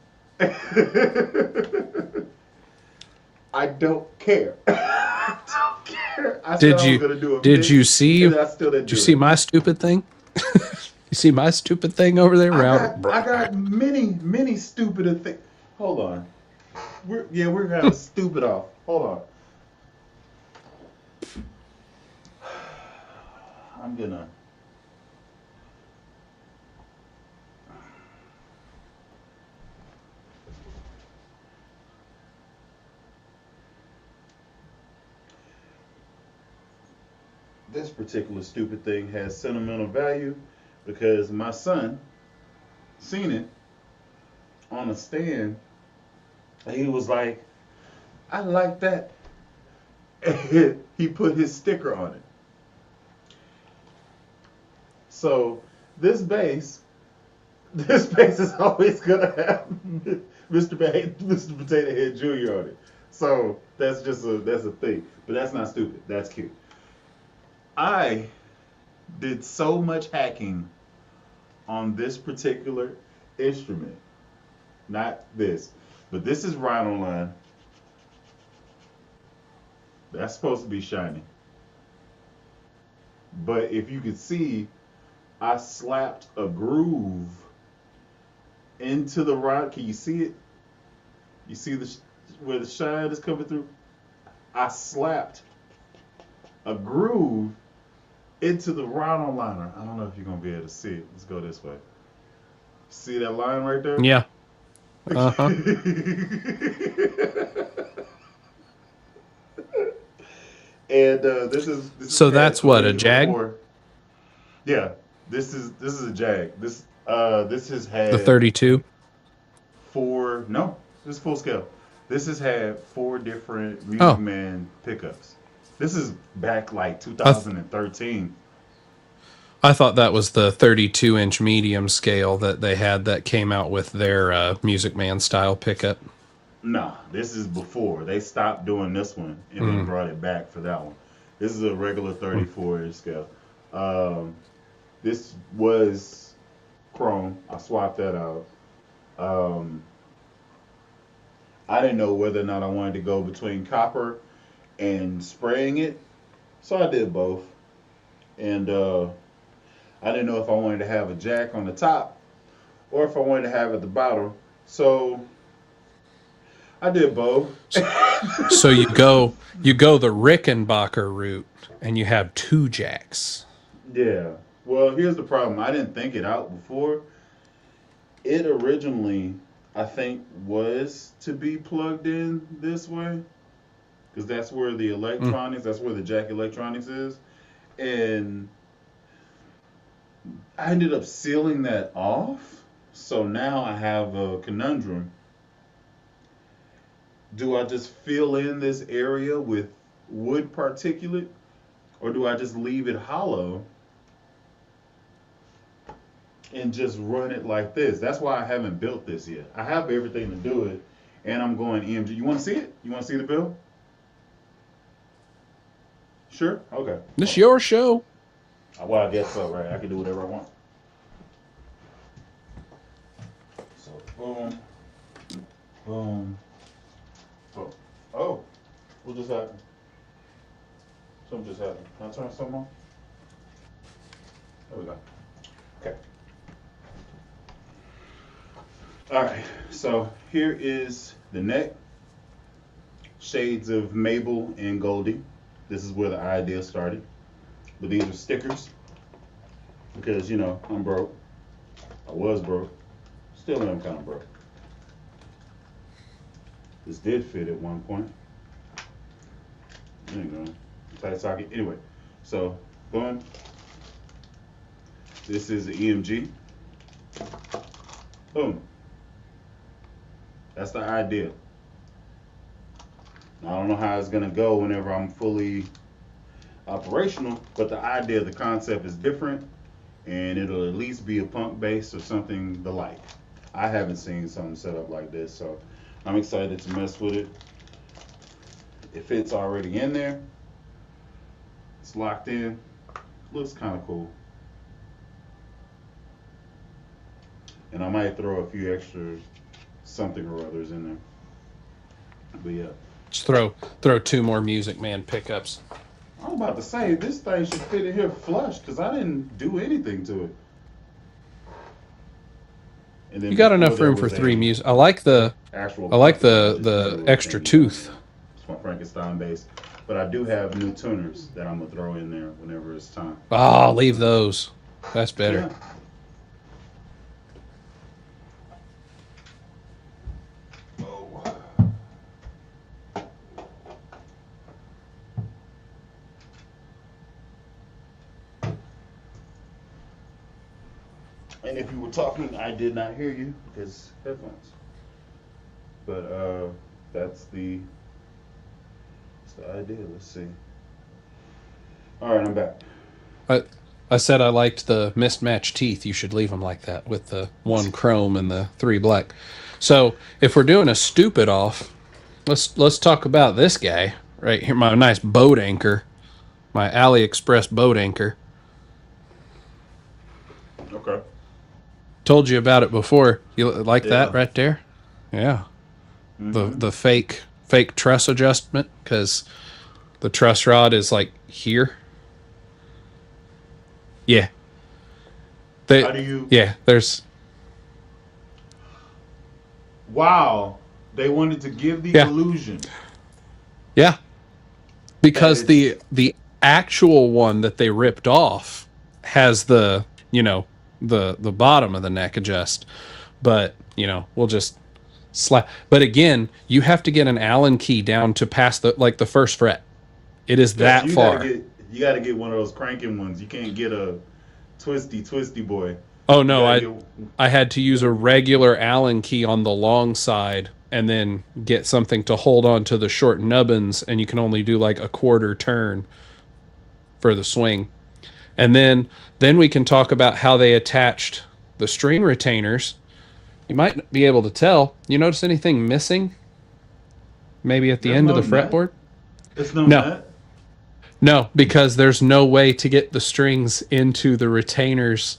I don't care. I don't care. I said Did I was you gonna do a did fix, you see and I still didn't did you do see it. my stupid thing? You see my stupid thing over there, router? I got many stupider things. Hold on. We're gonna have a stupid off. Hold on. I'm gonna. This particular stupid thing has sentimental value because my son seen it on a stand. And he was like, "I like that." And he put his sticker on it. So this bass, this bass is always gonna have Mr. Potato Head Jr. on it. So that's a thing. But that's not stupid. That's cute. I did so much hacking on this particular instrument. Not this. But this is Rhino line. That's supposed to be shiny. But if you can see, I slapped a groove into the rod. Can you see it? You see where the shine is coming through? I slapped a groove into the Rhino liner. I don't know if you're gonna be able to see it. Let's go this way. See that line right there? Yeah. Uh-huh. And this is So had that's what, a three or Jag? four. Yeah, this is a Jag. This has The had 32? four. No, this is full scale. This has had four different Music Oh. Man pickups. This is back like I th- 2013. I thought that was the 32-inch medium scale that they had that came out with their Music Man style pickup. Nah, this is before they stopped doing this one and then Mm. brought it back for that one. This is a regular 34-inch scale. Um, this was chrome. I swapped that out. Um, I didn't know whether or not I wanted to go between copper and spraying it, so I did both. And I didn't know if I wanted to have a jack on the top or if I wanted to have it at the bottom. So I did both. So you go the Rickenbacker route and you have two jacks. Yeah. Well, here's the problem. I didn't think it out before. It originally, I think, was to be plugged in this way because that's where the Mm. electronics, that's where the jack electronics is. And I ended up sealing that off. So now I have a conundrum. Do I just fill in this area with wood particulate, or do I just leave it hollow and just run it like this? That's why I haven't built this yet. I have everything to do it, and I'm going EMG. You want to see it? You want to see the build? Sure. Okay. This your show. Well, I guess so, right? I can do whatever I want. So, boom, boom, boom. Oh, what just happened? Something just happened. Can I turn something on? There we go. Okay. All right. So here is the neck. Shades of Mabel and Goldie. This is where the idea started. But these are stickers because, you know, I'm broke. I was broke. Still am kind of broke. This did fit at one point. There you go. Tight socket. Anyway, so boom. This is the EMG. Boom. That's the idea. I don't know how it's gonna go whenever I'm fully operational, but the idea, the concept is different, and it'll at least be a punk bass or something the like. I haven't seen something set up like this, so I'm excited to mess with it. It fits already in there. It's locked in. Looks kind of cool. And I might throw a few extra something or others in there. But yeah. Just throw 2 more Music Man pickups. I was about to say, this thing should fit in here flush because I didn't do anything to it. And then You got enough room for 3 music. I like the extra tooth. It's my Frankenstein bass. But I do have new tuners that I'm going to throw in there whenever it's time. Ah, leave those. That's better. Yeah. And if you were talking, I did not hear you because headphones. But that's the idea. Let's see. All right, I'm back. I said I liked the mismatched teeth. You should leave them like that with the 1 chrome and the 3 black. So if we're doing a stupid off, let's talk about this guy right here. My nice boat anchor, my AliExpress boat anchor. Okay. Told you about it before. You like that right there? Yeah. Mm-hmm. The fake truss adjustment, because the truss rod is like here. Yeah. How do you? Yeah. There's. Wow. They wanted to give the illusion. Yeah. Because the actual one that they ripped off has the, you know, the bottom of the neck adjust, but you know, we'll just slap. But again, you have to get an Allen key down to past the first fret. It is that far. You got to get one of those cranking ones. You can't get a twisty boy. Oh no, I had to use a regular Allen key on the long side and then get something to hold on to the short nubbins, and you can only do like a quarter turn for the swing. And then we can talk about how they attached the string retainers. You might be able to tell. You notice anything missing? Maybe at the end of the fretboard? It's no nut? No, because there's no way to get the strings into the retainers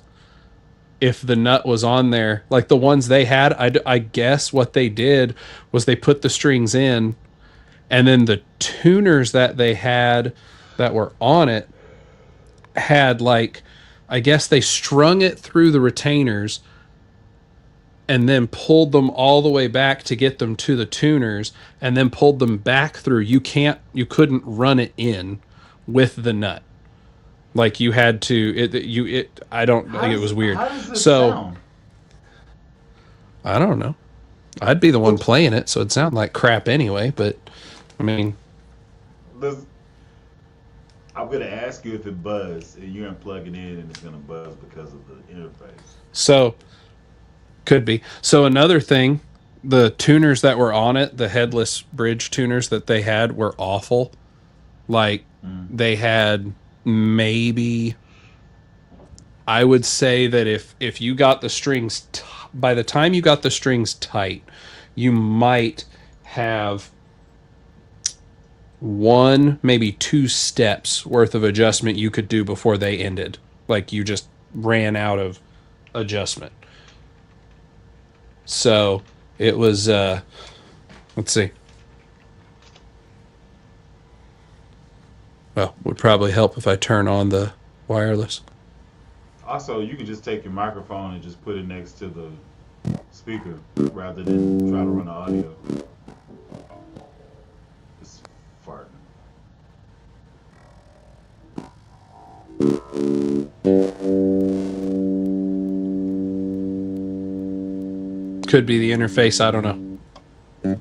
if the nut was on there. Like the ones they had, I guess what they did was they put the strings in, and then the tuners that they had that were on it had, like, I guess they strung it through the retainers and then pulled them all the way back to get them to the tuners, and then pulled them back through. You couldn't run it in with the nut. Like you had to, I don't think it was weird. How does this So sound? I don't know. I'd be the one playing it, so it'd sound like crap anyway, but I mean, I'm going to ask you if it buzzed, and you're going to plug it in and it's going to buzz because of the interface. so Could be. So another thing, the tuners that were on it, the headless bridge tuners that they had were awful. Like Mm. they had maybe, I would say that if you got the strings by the time you got the strings tight, you might have one, maybe two steps worth of adjustment you could do before they ended. Like you just ran out of adjustment. So it was let's see. Well, would probably help if I turn on the wireless. Also, you can just take your microphone and just put it next to the speaker rather than try to run the audio. It's farting. Could be the interface, I don't know.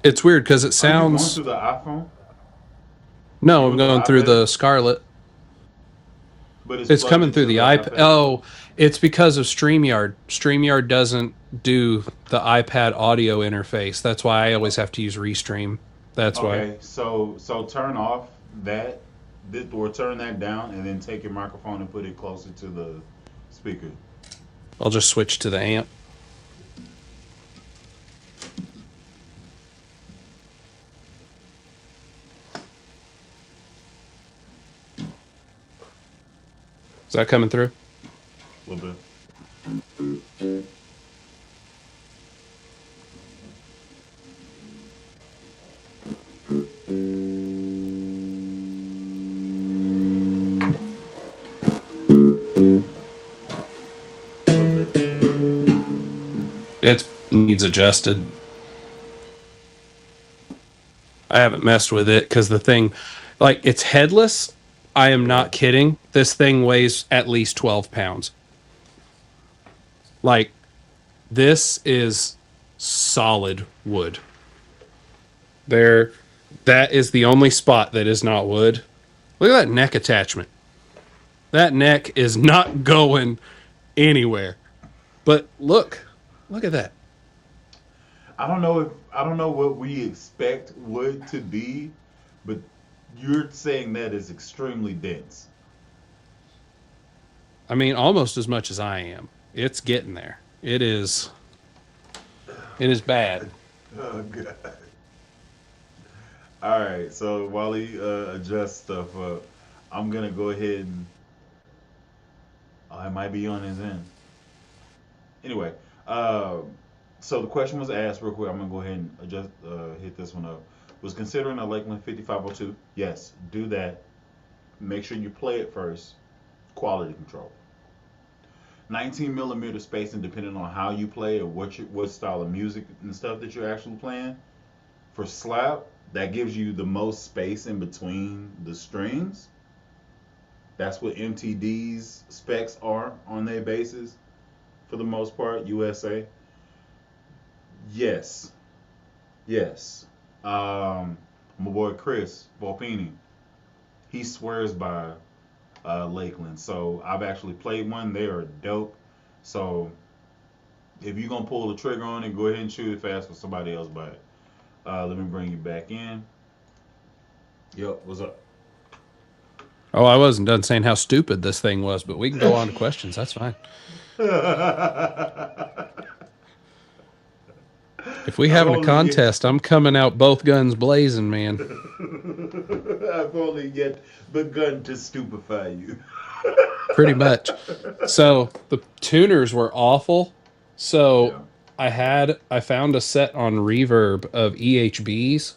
It's weird because it Are you going sounds. through the iPhone? No, You I'm going through the going through iPad? the Scarlet. But it's It's plugged coming through into the the iPad. iPad? Oh, it's because of StreamYard. StreamYard doesn't do the iPad audio interface. That's why I always have to use Restream. That's why. Okay, so turn off that, or turn that down, and then take your microphone and put it closer to the speaker. I'll just switch to the amp. Is that coming through? A little bit. A little bit. It needs adjusted. I haven't messed with it because the thing, like, it's headless. I am Yeah. not kidding. This thing weighs at least 12 pounds. Like, this is solid wood. There, that is the only spot that is not wood. Look at that neck attachment. That neck is not going anywhere. But look at that. I don't know what we expect wood to be, but you're saying that is extremely dense. I mean, almost as much as I am. It's getting there. It is bad. Oh god. All right, so while he adjusts stuff up, I'm gonna go ahead and it might be on his end. Anyway, so the question was asked real quick. I'm gonna go ahead and adjust, hit this one up. Was considering a Lakeland 5502? Yes, do that. Make sure you play it first. Quality control. 19 millimeter spacing, depending on how you play or what style of music and stuff that you're actually playing. For slap, that gives you the most space in between the strings. That's what MTD's specs are on their bases for the most part. USA. Yes, yes. My boy Chris Volpini, he swears by Lakeland. So I've actually played one. They are dope. So if you're gonna pull the trigger on it, go ahead and shoot it fast for somebody else. But let me bring you back in. Yep. What's up? Oh, I wasn't done saying how stupid this thing was, but we can go on to questions. That's fine. If we I've having a only yet contest, I'm coming out both guns blazing, man. I've only yet begun to stupefy you. Pretty much. So the tuners were awful. So Yeah. I found a set on Reverb of EHBs,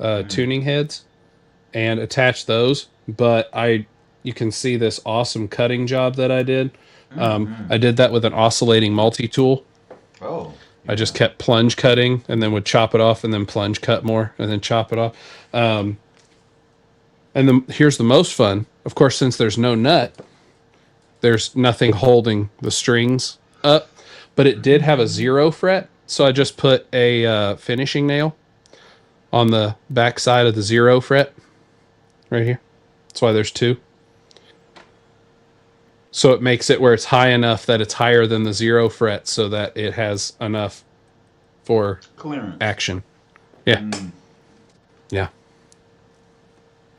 Mm-hmm. tuning heads, and attached those. But you can see this awesome cutting job that I did. Mm-hmm. I did that with an oscillating multi-tool. Oh, I yeah. just kept plunge cutting and then would chop it off and then plunge cut more and then chop it off. And then here's the most fun. Of course, since there's no nut, there's nothing holding the strings up, but it did have a 0 fret. So I just put a finishing nail on the back side of the 0 fret right here. That's why there's two. So it makes it where it's high enough that it's higher than the 0 fret so that it has enough for Clearance. action. Yeah. Mm. Yeah.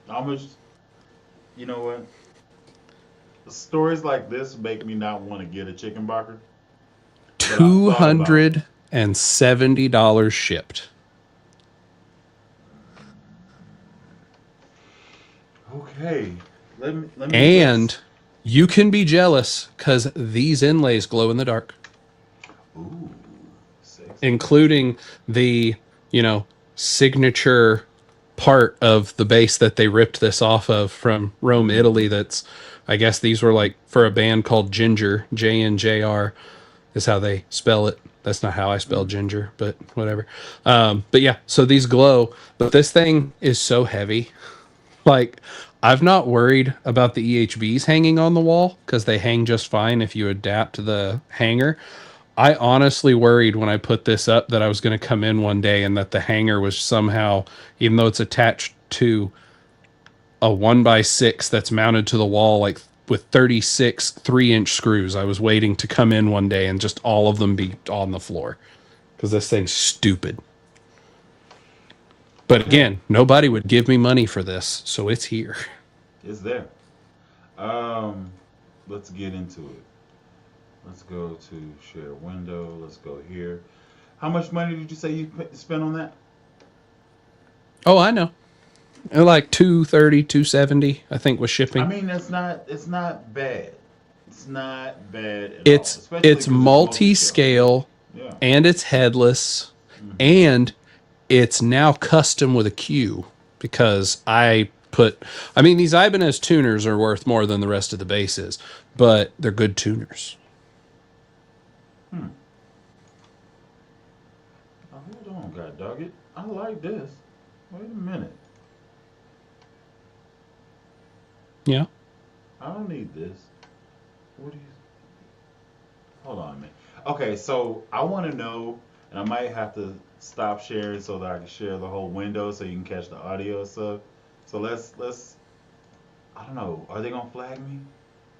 How much? You know what? Stories like this make me not want to get a chicken barker. But I've thought about it. $270 shipped. Okay. And you can be jealous because these inlays glow in the dark. Ooh, sexy. Including the, signature part of the base that they ripped this off of from Rome, Italy. That's, I guess these were like for a band called Ginger, JNJR is how they spell it. That's not how I spell ginger, but whatever. But yeah, so these glow, but this thing is so heavy. Like, I've not worried about the EHBs hanging on the wall because they hang just fine if you adapt the hanger. I honestly worried when I put this up that I was going to come in one day and that the hanger was somehow, even though it's attached to a 1x6 that's mounted to the wall, like with 36 3-inch screws, I was waiting to come in one day and just all of them be on the floor because this thing's stupid. But again, nobody would give me money for this, so it's here. It's there. Um, let's get into it. Let's go to share window. Let's go here. How much money did you say you spent on that? Oh, I know. Like 230, 270, I think, was I shipping. mean, that's not. It's not bad. It's not bad at all, It's especially it's because it's multi-scale. multi-scale Yeah. and it's headless Hmm. and it's now custom with a Q because I mean, these Ibanez tuners are worth more than the rest of the bases, but they're good tuners. Hmm. Now, hold on, God dog it. I like this. Wait a minute. Yeah. I don't need this. What do you? Hold on a minute. Okay, so I want to know, and I might have to stop sharing so that I can share the whole window so you can catch the audio and stuff. So let's. I don't know. Are they gonna flag me?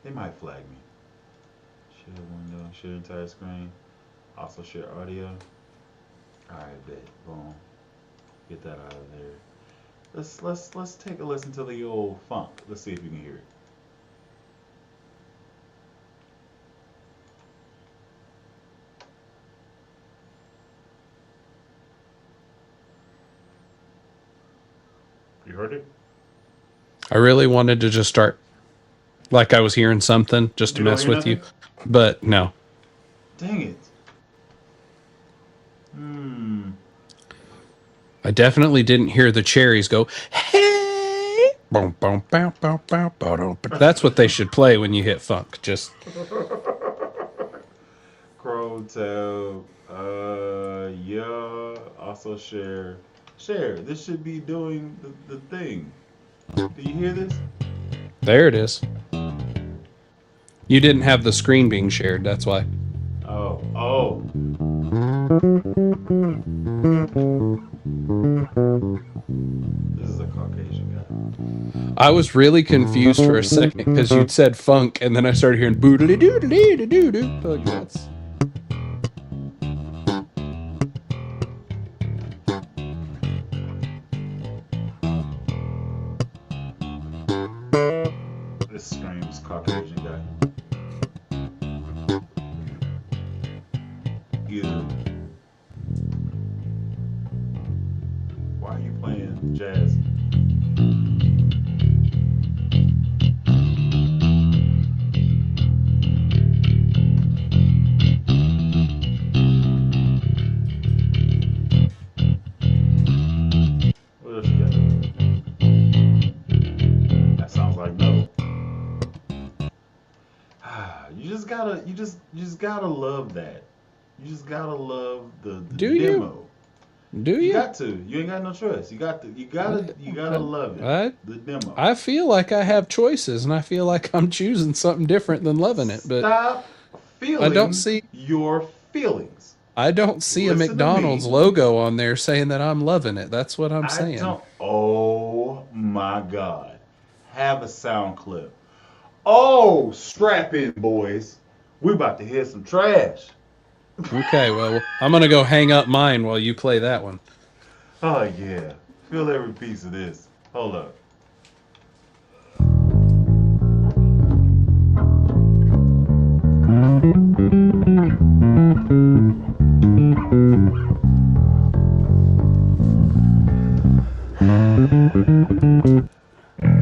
They might flag me. Share window. Share entire screen. Also share audio. All right, bet. Boom. Get that out of there. Let's take a listen to the old funk. Let's see if you can hear it. You heard it? I really wanted to just start like I was hearing something just to You don't mess hear with you, nothing? but no. Dang it. Hmm. I definitely didn't hear the cherries go, hey! Boom, boom, bow, bow, bow, bow, bow. But that's what they should play when you hit funk. Just, Crow tab. Yeah. Also share. Share. This should be doing the thing. Do you hear this? there it is. You didn't have the screen being shared, that's why. Oh. Oh. This is a Caucasian guy. I was really confused for a second because you'd said funk, and then I started hearing boodly doodly doo doo. Like that's. This screams Caucasian guy. Either. Why are you playing jazz? What else you got? That sounds like no. You just gotta love that. You just gotta love the Do you? demo. Do You you? got to. You ain't got no choice. You gotta I, love it. I, The demo. I feel like I have choices, and I feel like I'm choosing something different than loving it, but Stop I don't feeling see. your feelings. I don't see a Listen to McDonald's me. logo on there saying that I'm loving it. That's what I'm I saying. don't. Oh my God. Have a sound clip. Oh, strap in, boys. We about to hear some trash. Okay, well, I'm gonna go hang up mine while you play that one. Oh yeah. Feel every piece of this. Hold up.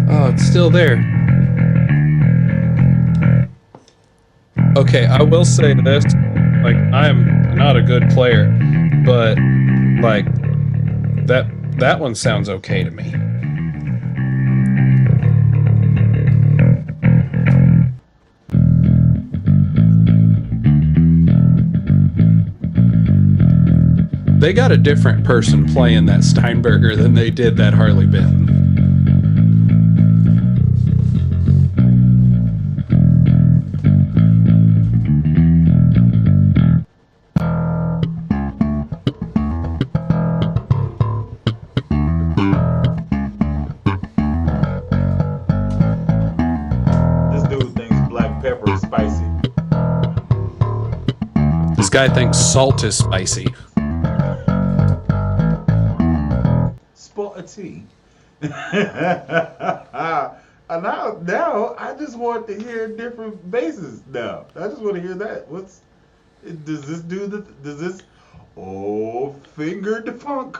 Oh, it's still there. Okay, I will say this. Like, I'm not a good player, but like that one sounds okay to me. They got a different person playing that Steinberger than they did that Harley Benton. This dude thinks black pepper is spicy. This guy thinks salt is spicy. Sporty. Now I just want to hear different basses now. I just want to hear that. Does this do does this finger the funk?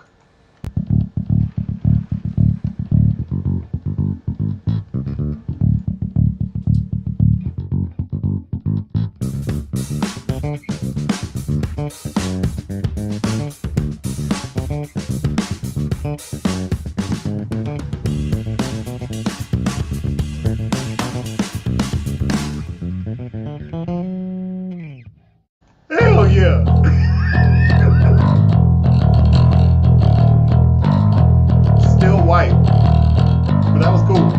Hell yeah. Still white. But that was cool.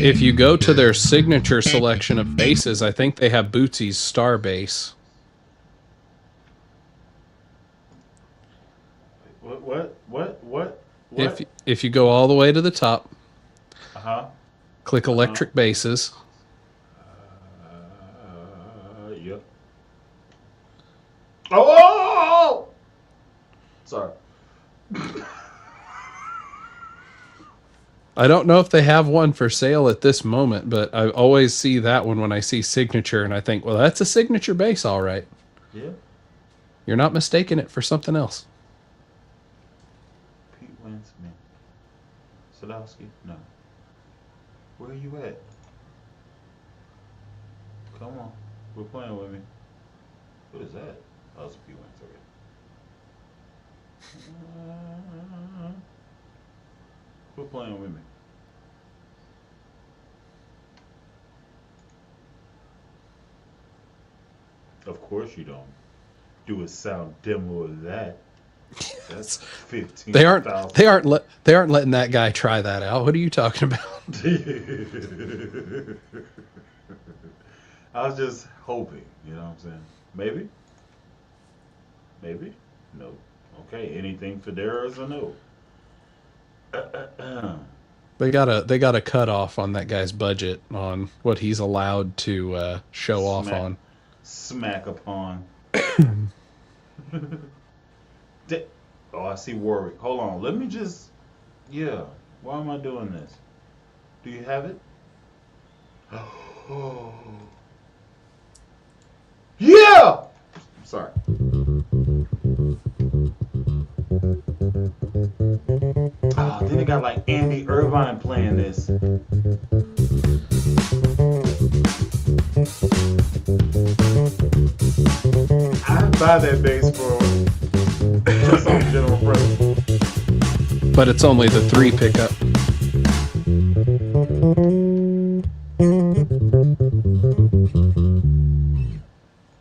If you go to their signature selection of basses, I think they have Bootsy's Star bass. What? If you go all the way to the top, Uh-huh. click electric basses. Yep. Oh! Sorry. I don't know if they have one for sale at this moment, but I always see that one when I see signature, and I think, well, that's a signature bass, all right. Yeah. You're not mistaking it for something else. Pete Winsman. Sadowski? No. Where are you at? Come on. We're playing with me. What is that? Oh, it's Pete Winsman. Okay. Quit playing with me. Of course you don't. Do a sound demo of that. That's 15. They aren't letting that guy try that out. What are you talking about? I was just hoping, you know what I'm saying? Maybe? Maybe? No. Okay, anything Federa is a no. They got a cutoff on that guy's budget on what he's allowed to show off on. Smack upon. Oh, I see Warwick. Hold on. Let me just. Yeah. Why am I doing this? Do you have it? Oh. Yeah! Sorry. Oh, then they got like Andy Irvine playing this. I'd buy that bass for just on general price. But it's only the 3 pickup.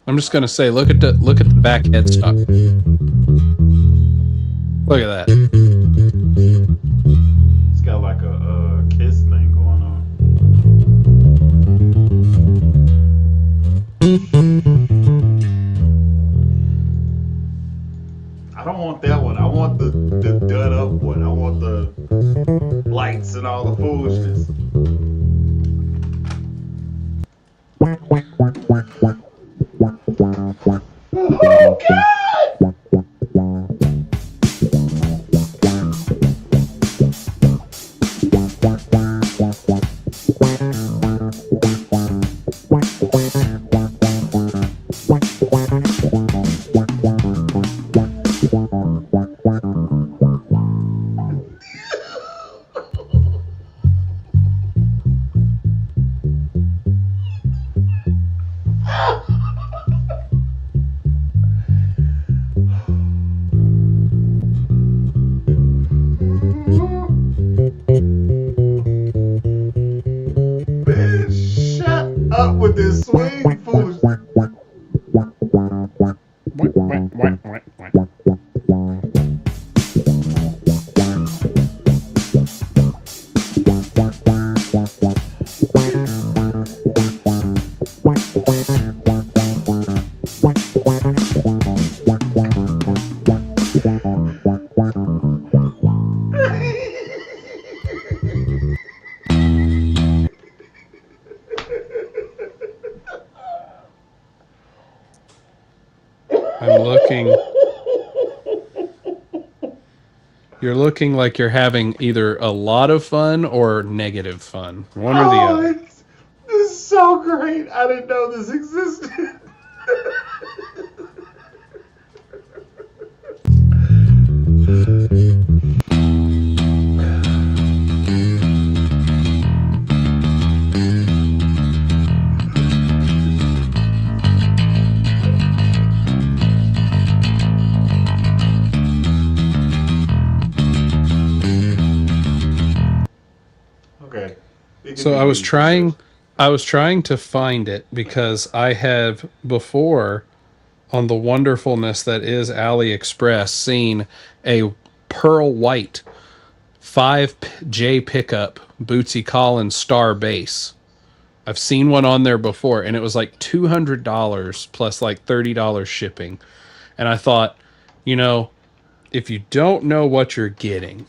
I'm just gonna say, look at the back headstock. Look at that. I don't want that one. I want the done up one. I want the lights and all the foolishness. Oh God! Man, shut up with this swing foolishness. I'm looking. You're looking like you're having either a lot of fun or negative fun. One or the other. This is so great. I didn't know this existed. Okay. So I was trying to find it because I have before on the wonderfulness that is AliExpress seen a pearl white 5J pickup Bootsy Collins star bass. I've seen one on there before and it was like $200 plus like $30 shipping. And I thought, you know, if you don't know what you're getting,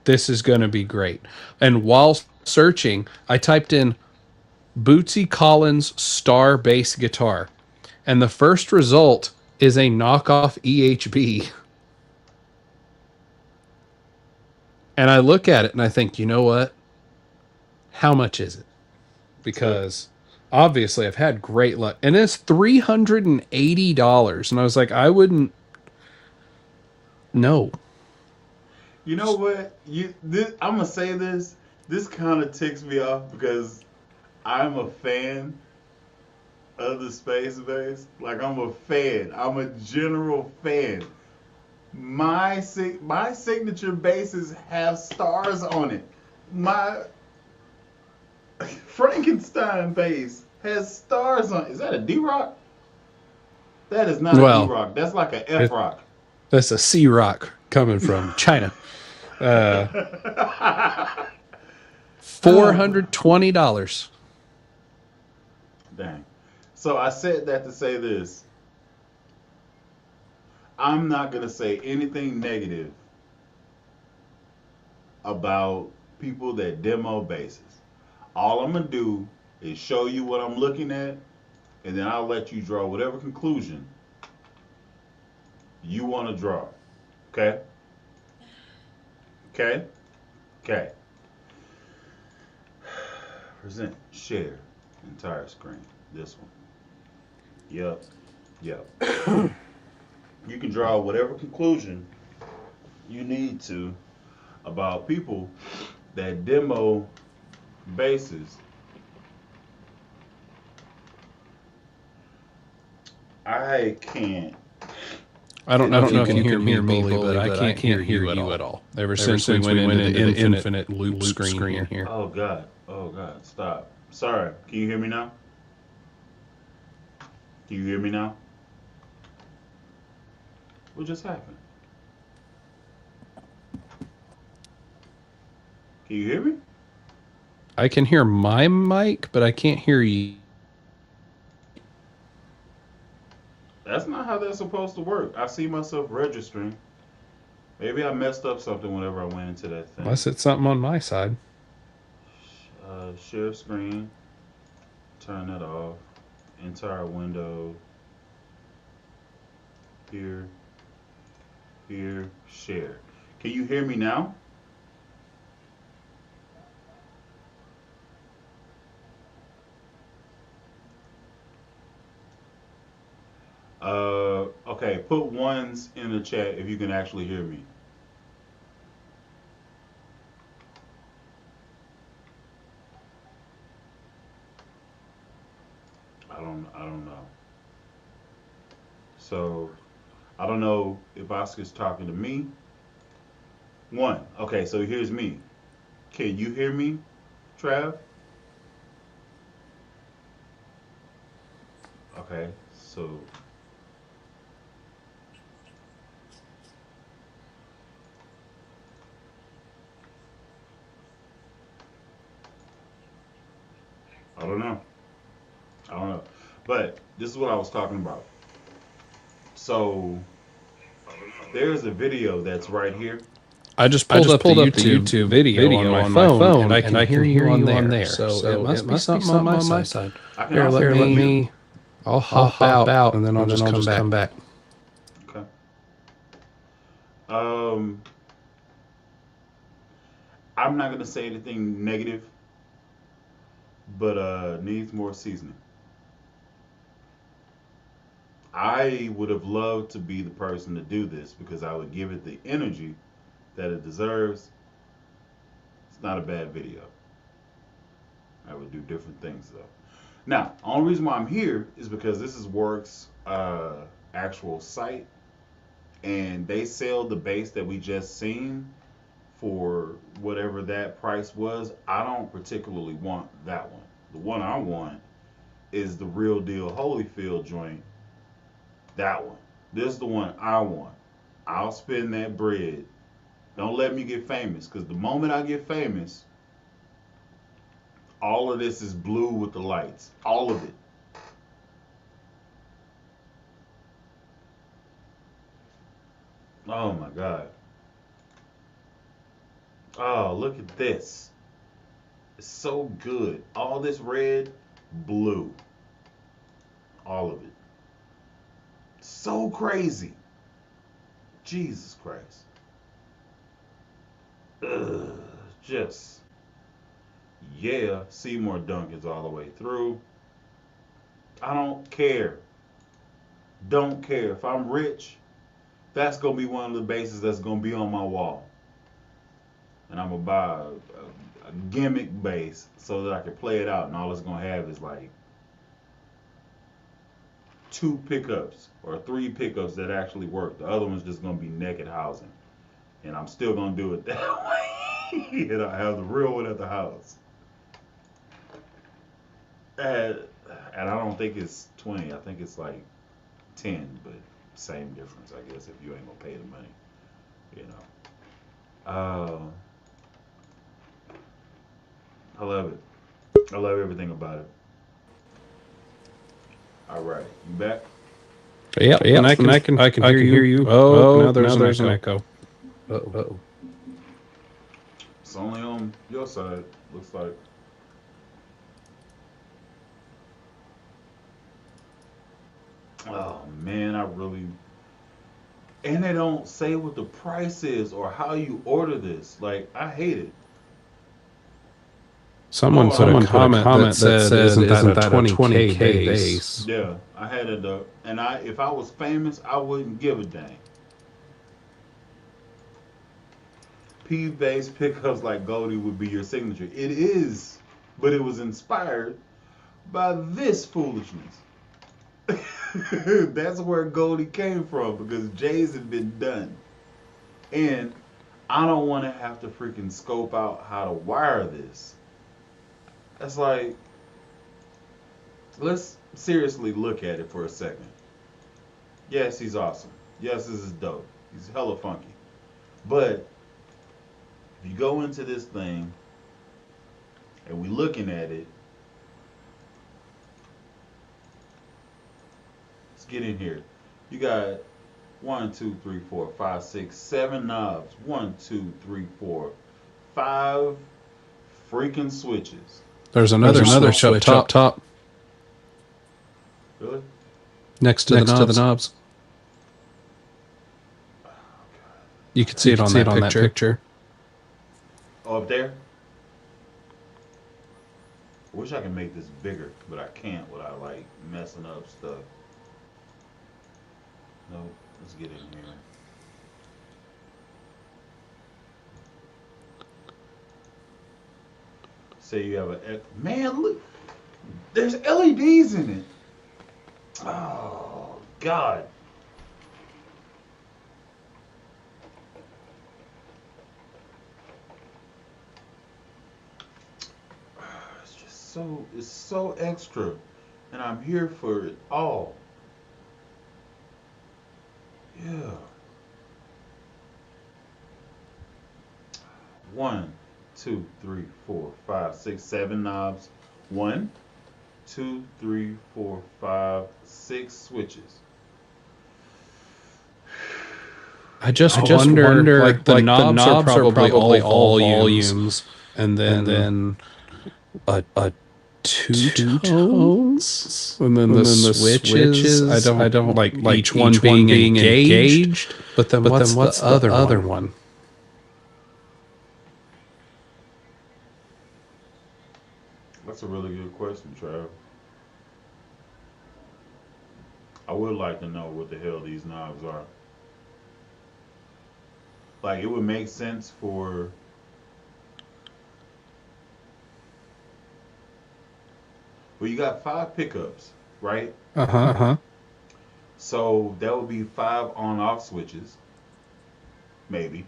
this is going to be great. And while searching, I typed in Bootsy Collins star bass guitar. And the first result is a knockoff EHB. And I look at it and I think, you know what? How much is it? Because obviously I've had great luck. And it's $380. And I was like, I wouldn't. No. You know what? I'm gonna say this. This kind of ticks me off because I'm a fan of the space bass. Like I'm a fan. I'm a general fan. My signature bases have stars on it. My Frankenstein bass has stars on it. Is that a D rock? That is not a D rock. That's like a F rock. That's a C rock coming from China. $420. Dang. So I said that to say this. I'm not going to say anything negative about people that demo basses. All I'm going to do is show you what I'm looking at, and then I'll let you draw whatever conclusion you want to draw. Okay? Okay? Okay. Present, share, entire screen. This one. Yep. Yep. You can draw whatever conclusion you need to about people that demo basses. I can't. I don't know if you can hear me, Bully, but I can't hear you at all. Ever since we went into the infinite loop screen here. Oh God. Stop. Sorry. Can you hear me now? Can you hear me now? What just happened? Can you hear me? I can hear my mic, but I can't hear you. That's not how that's supposed to work. I see myself registering. Maybe I messed up something whenever I went into that thing. Unless it's something on my side. Share screen. Turn that off. Entire window. Here. Here. Share. Can you hear me now? Okay. Put ones in the chat if you can actually hear me. I don't know. So I don't know if Oscar's talking to me. One. Okay, so here's me. Can you hear me, Trav? Okay, so I don't know. I don't know. But this is what I was talking about. So there's a video that's right here. I just pulled up the YouTube video on my phone, and I can hear you on there. So it must be something on my side. I can Here, also let hear you. me. I'll hop out, and then I'll just come back. Okay. Um, I'm not gonna say anything negative, but needs more seasoning. I would have loved to be the person to do this because I would give it the energy that it deserves. It's not a bad video. I would do different things though. Now, the only reason why I'm here is because this is Work's actual site, and they sell the base that we just seen for whatever that price was. I don't particularly want that one. The one I want is the real deal Holyfield joint. That one. This is the one I want. I'll spend that bread. Don't let me get famous, because the moment I get famous, all of this is blue with the lights. All of it. Oh my God. Oh, look at this. It's so good. All this red, blue. All of it. So crazy. Jesus Christ. Ugh, just, yeah. Seymour Duncan's all the way through. I don't care. Don't care. If I'm rich, that's going to be one of the bases that's going to be on my wall. And I'm going to buy a gimmick base so that I can play it out. And all it's going to have is like two pickups or three pickups that actually work. The other one's just going to be naked housing. And I'm still going to do it that way. And I have the real one at the house. And, and I don't think it's 20. I think it's like 10, but same difference, I guess, if you ain't going to pay the money. You know. I love it. I love everything about it. All right. You back? Yeah, and I can hear you. Oh, now there's an echo. Uh-oh. It's only on your side, looks like. Oh man, I really. And they don't say what the price is or how you order this. Like, I hate it. Someone put a comment that said, "Isn't that a 20K base?" Yeah, I had it up, and if I was famous, I wouldn't give a dang. P-based pickups like Goldie would be your signature. It is, but it was inspired by this foolishness. That's where Goldie came from because Jay's had been done. And I don't want to have to freaking scope out how to wire this. That's like, let's seriously look at it for a second. Yes, he's awesome. Yes, this is dope. He's hella funky. But if you go into this thing and we looking at it, let's get in here. You got 1, 2, 3, 4, 5, 6, 7 knobs. 1, 2, 3, 4, 5 freaking switches. There's another switch up top. Really? Next to the knobs. You can see it on that picture. Oh, up there? I wish I could make this bigger, but I can't without like messing up stuff. Nope. Let's get in here. Say you have man, look, there's LEDs in it. Oh God. It's so extra, and I'm here for it all. Yeah. 1, 2, 3, 4, 5, 6, 7 knobs. 1, 2, 3, 4, 5, 6 switches. I just wonder like the knobs are probably all volumes, and then a two tones, and then the switches. I don't like each one being engaged. But then what's the other one? That's a really good question, Trav. I would like to know what the hell these knobs are. Like, it would make sense for. Well, you got 5 pickups, right? So that would be 5 on-off switches, maybe.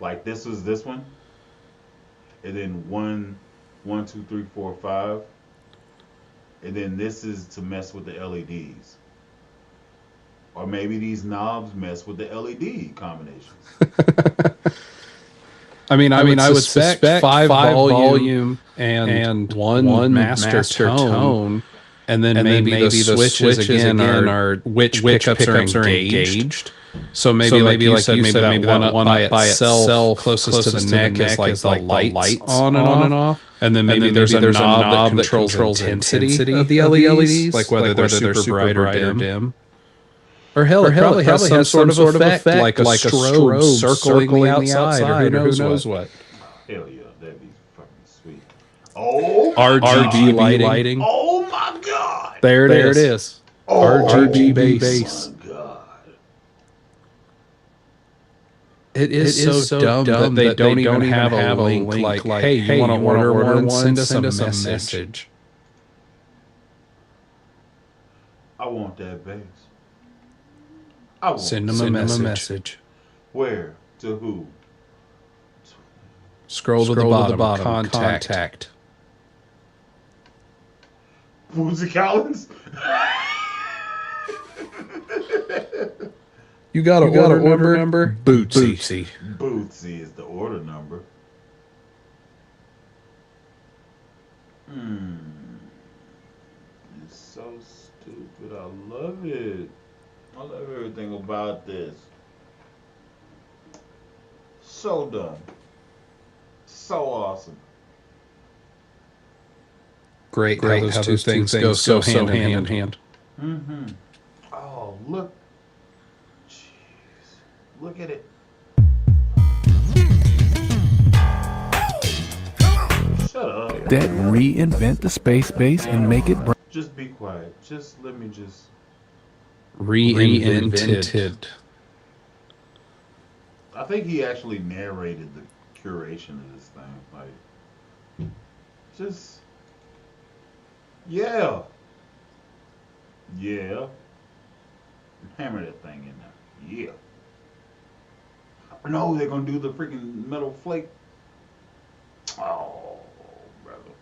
Like this was this one, and then 1, 2, 3, 4, 5, and then this is to mess with the LEDs, or maybe these knobs mess with the LED combinations. I mean, I would suspect 5 volume and one master tone, and then maybe the switches again are which pickups are engaged. So maybe like you said, maybe that one by itself closest to the neck is like the lights on and off. And then maybe there's a knob that controls intensity of the LEDs, like whether they're super bright or dim. Or hell, it probably has some sort of effect, like a strobe circling the outside, or who knows what. Hell yeah, that'd be fucking sweet. Oh, RGB lighting. Oh my God. There it is. Oh, RGB bass. My God. It is so dumb that they don't even have a link like, hey, you want to order one? Send us a message. I want that bass. Send them a message. Where? To who? Scroll to the bottom. Contact. Bootsy Collins? You got an order number? Bootsy. Bootsy is the order number. It's so stupid. I love it. I love everything about this. So done. So awesome. Great how those two things go so hand in hand. Oh, look. Jeez. Look at it. Shut up. That reinvent the space bass and make it. Just be quiet. Just let me just. Reinvented. I think he actually narrated the curation of this thing. Like, just. Yeah. Hammer that thing in there. Yeah. No, they're gonna do the freaking metal flake. Oh, brother.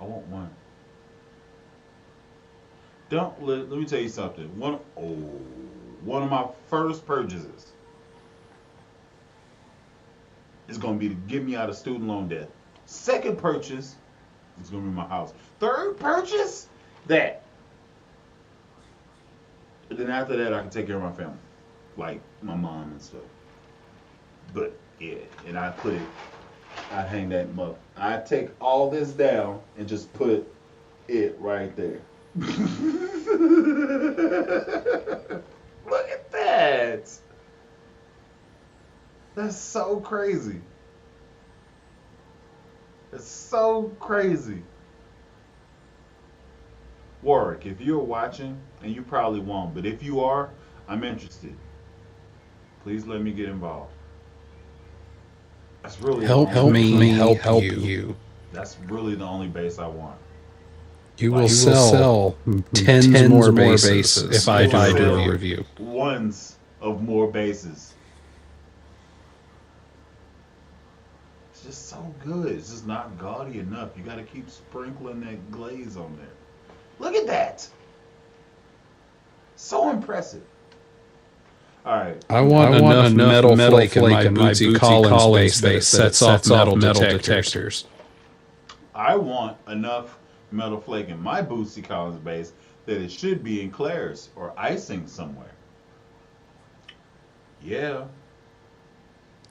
I want one. Let me tell you something. One of my first purchases is gonna be to get me out of student loan debt. Second purchase It's gonna be my house. Third purchase? That. And then after that, I can take care of my family, like my mom and stuff. But yeah, and I hang that up. I take all this down and just put it right there. Look at that. That's so crazy. It's so crazy. Warwick, if you're watching, and you probably won't, but if you are, I'm interested. Please let me get involved. That's really Help me help you. That's really the only base I want. You will sell tens more bases if I do a review. Ones of more bases. It's just so good. It's just not gaudy enough. You got to keep sprinkling that glaze on there. Look at that. So impressive. All right. I want enough metal flake in my Bootsy Collins base that sets off metal detectors. I want enough metal flake in my Bootsy Collins base that it should be in Claire's or icing somewhere. Yeah.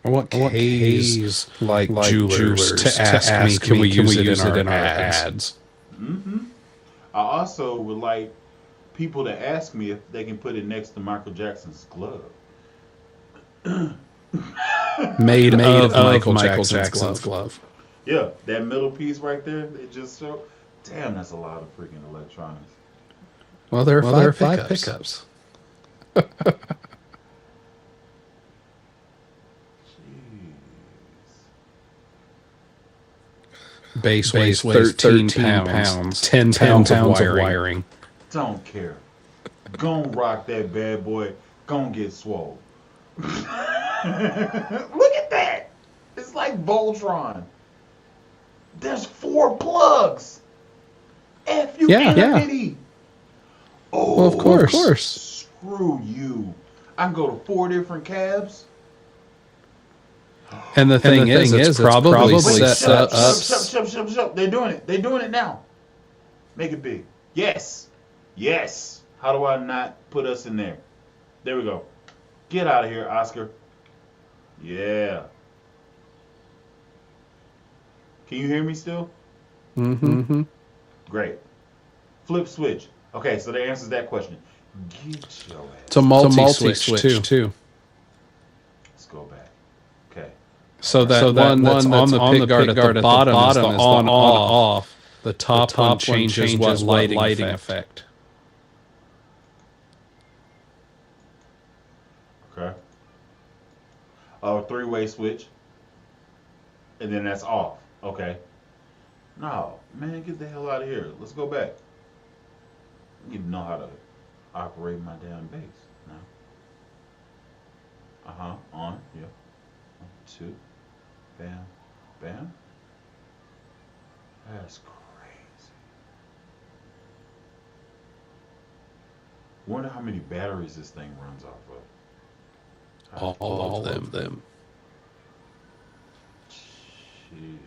I want K's like jewelers to ask me, can we use it in our ads? Mm-hmm. I also would like people to ask me if they can put it next to Michael Jackson's glove. made of Michael Jackson's glove. Yeah, that middle piece right there, they just show. Damn, that's a lot of freaking electronics. Well, there are five pickups. Jeez. Base weighs 13 pounds, 10 pounds of wiring. Don't care. Gon' rock that bad boy. Gon' get swole. Look at that. It's like Voltron. There's 4 plugs. F you infinity. Oh, well, of course. Screw you. I can go to 4 different cabs. And the thing is, it's probably set up. Shut. They're doing it. They're doing it now. Make it big. Yes. Yes. How do I not put us in there? There we go. Get out of here, Oscar. Yeah. Can you hear me still? Mm-hmm. Great. Flip switch. Okay, so that answers that question. Get your ass. It's a multi-switch too. Let's go back. Okay. So that one that's on the pick guard at the bottom is the on-off. The top one changes what lighting effect. Okay. Oh, 3-way switch. And then that's off. Okay. No, man, get the hell out of here. Let's go back. You know how to operate my damn base now. On. Yeah. 1, 2. Bam. Bam. That's crazy. Wonder how many batteries this thing runs off of. All of them. Sheesh.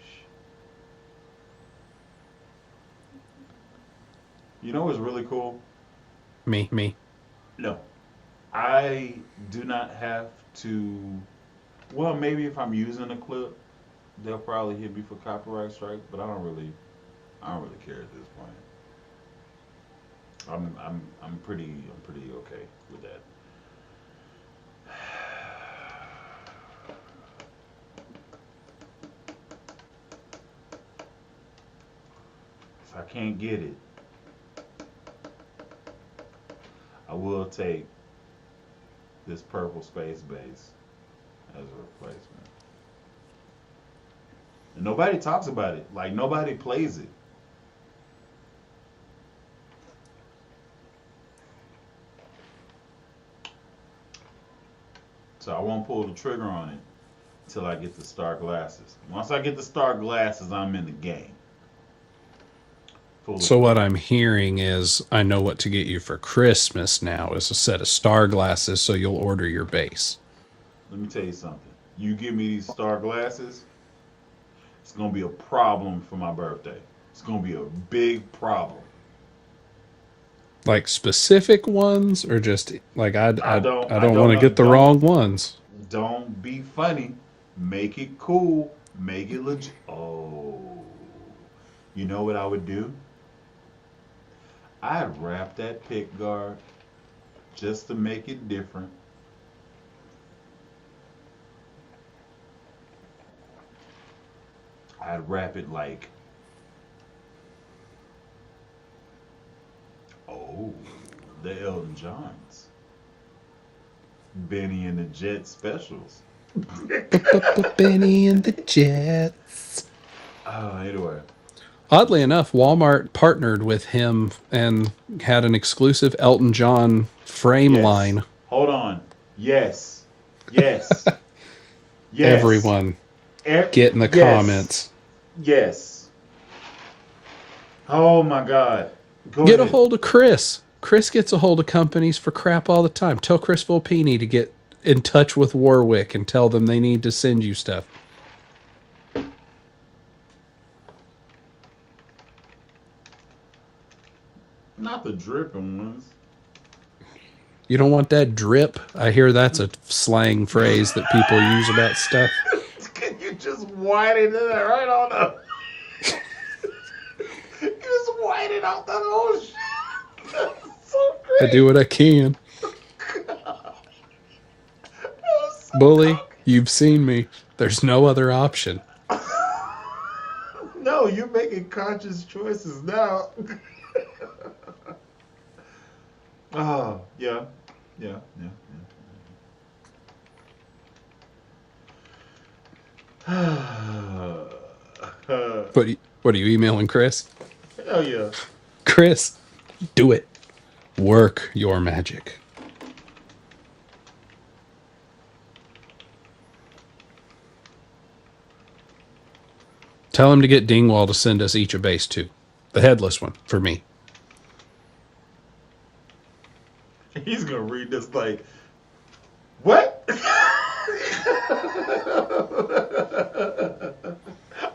You know what's really cool? Me. No. I do not have to. Well, maybe if I'm using a clip, they'll probably hit me for copyright strike, but I don't really care at this point. I'm pretty okay with that. If I can't get it, I will take this purple space base as a replacement. And nobody talks about it. Like, nobody plays it. So I won't pull the trigger on it until I get the star glasses. Once I get the star glasses, I'm in the game. So what I'm hearing is I know what to get you for Christmas now is a set of star glasses so you'll order your base. Let me tell you something. You give me these star glasses, it's going to be a problem for my birthday. it's gonna be a big problem. Like specific ones, or just like I don't don't want to know. get the wrong ones. Don't be funny. Make it cool. Make it legit. Oh, you know what I would do? I'd wrap that pick guard just to make it different. I'd wrap it like, oh, the Elton Johns, Benny and the Jet specials. Benny and the Jets. Anyway. Oddly enough, Walmart partnered with him and had an exclusive Elton John frame Yes. line. Hold on. Yes. Yes. Yes. Everyone, get in the comments. Yes. Oh my God. Get a hold of Chris. Chris gets a hold of companies for crap all the time. Tell Chris Volpini to get in touch with Warwick and tell them they need to send you stuff. Not the dripping ones. You don't want that drip? I hear that's a slang phrase that people use about stuff. Can you just white it right on up? You just white it out that whole shit. That's so great. I do what I can. So Bully, cocky. you've seen me. There's no other option. No, you're making conscious choices now. Oh, yeah. Yeah. What are you emailing Chris? Hell yeah. Chris, do it. Work your magic. Tell him to get Dingwall to send us each a base too. The headless one for me. He's gonna read this like, what?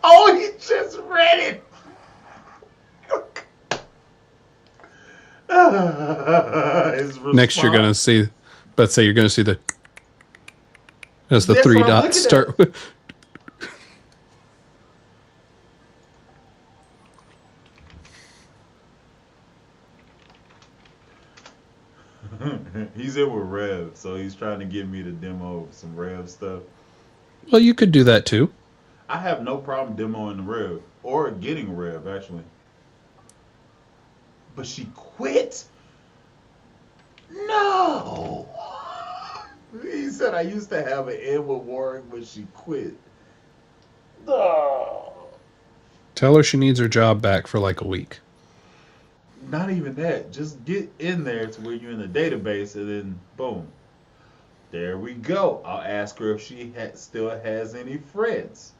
Oh, he just read it. Next, you're gonna see. Let's say you're gonna see the as the That's three what I'm dots looking start. He's in with Rev, so he's trying to get me to demo some Rev stuff. Well, you could do that too. I have no problem demoing the Rev or getting Rev actually. But she quit? No. He said I used to have an end with Warwick, but she quit. No. Tell her she needs her job back for like a week. Not even that. Just get in there to where you're in the database, and then boom. There we go. I'll ask her if she still has any friends.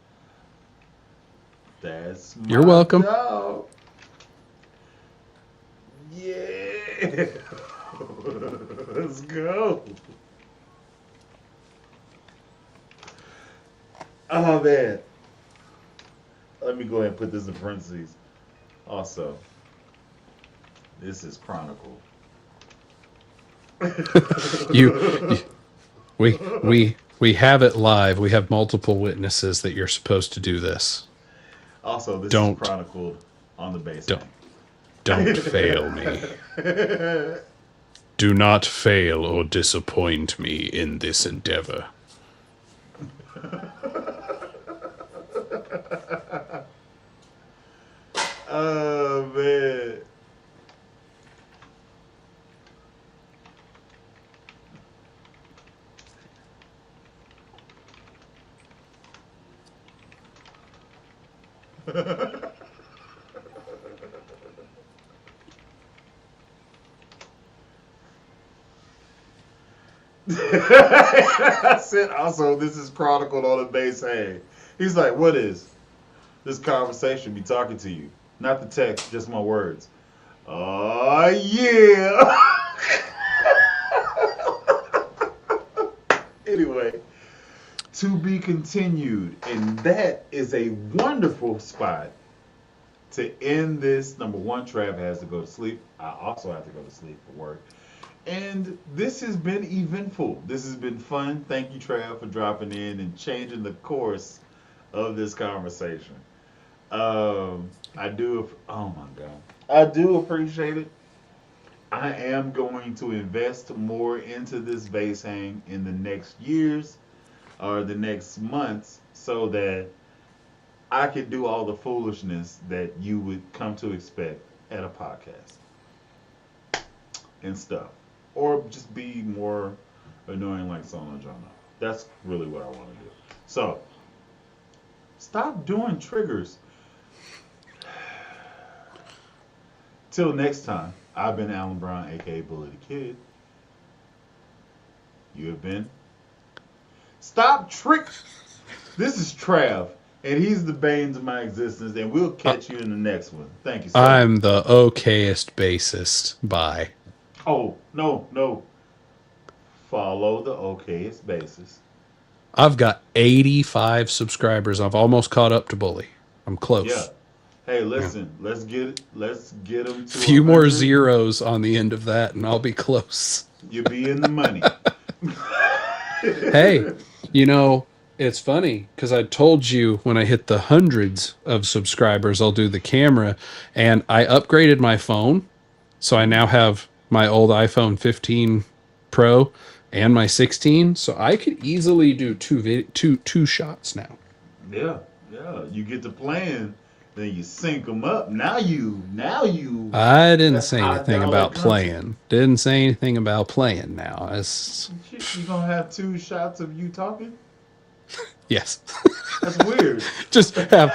That's my You're welcome. job. Yeah. Let's go. Oh, man. Let me go ahead and put this in parentheses. Also, this is Chronicle. We have it live. We have multiple witnesses that you're supposed to do this. Also, this Don't. is chronicled on the base. Don't fail me. Do not fail or disappoint me in this endeavor. Oh, man. I said also this is chronicled on the base. Hey, he's like, what is this conversation be talking to you? Not the text, just my words. Oh yeah. Anyway, to be continued, and that is a wonderful spot to end this, number one, Trav has to go to sleep. I also have to go to sleep for work. And this has been eventful. This has been fun. Thank you, Trav, for dropping in and changing the course of this conversation. I do. Oh my God, I do appreciate it. I am going to invest more into this base hang in the next years or the next months, so that I could do all the foolishness that you would come to expect at a podcast and stuff, or just be more annoying like Solo Jono. That's really what I want to do. So stop doing triggers. Till next time, I've been Alan Brown, aka Bully the Kid. You have been. Stop trick. This is Trav, and he's the banes of my existence, and we'll catch you in the next one. Thank you, sir. I'm the okayest bassist. Bye. Oh, no. Follow the okayest basis. I've got 85 subscribers. I've almost caught up to Bully. I'm close. Yeah. Hey, listen. Let's get them to A few more 100. zeros on the end of that, and I'll be close. You'll be in the money. Hey, you know, it's funny because I told you when I hit the hundreds of subscribers, I'll do the camera, and I upgraded my phone. So I now have my old iPhone 15 Pro and my 16. So I could easily do two shots now. Yeah. You get to playing, then you sync them up. Now you. I didn't That's say high anything dollar about content. playing. Didn't say anything about playing now. You gonna have 2 shots of you talking? Yes. That's weird. just Hello.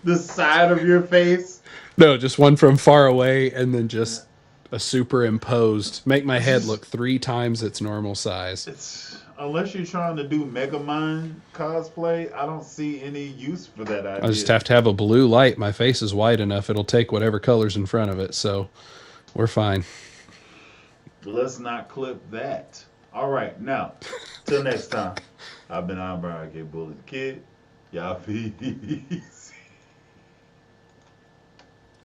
the side of your face. no, just one from far away and then just a superimposed. Make my head look 3 times its normal size. Unless you're trying to do Megamind cosplay, I don't see any use for that idea. I just have to have a blue light. My face is wide enough. It'll take whatever color's in front of it. So we're fine. Let's not clip that. All right, now, till next time. I've been Brown, I get Bully the Kid. Y'all peace.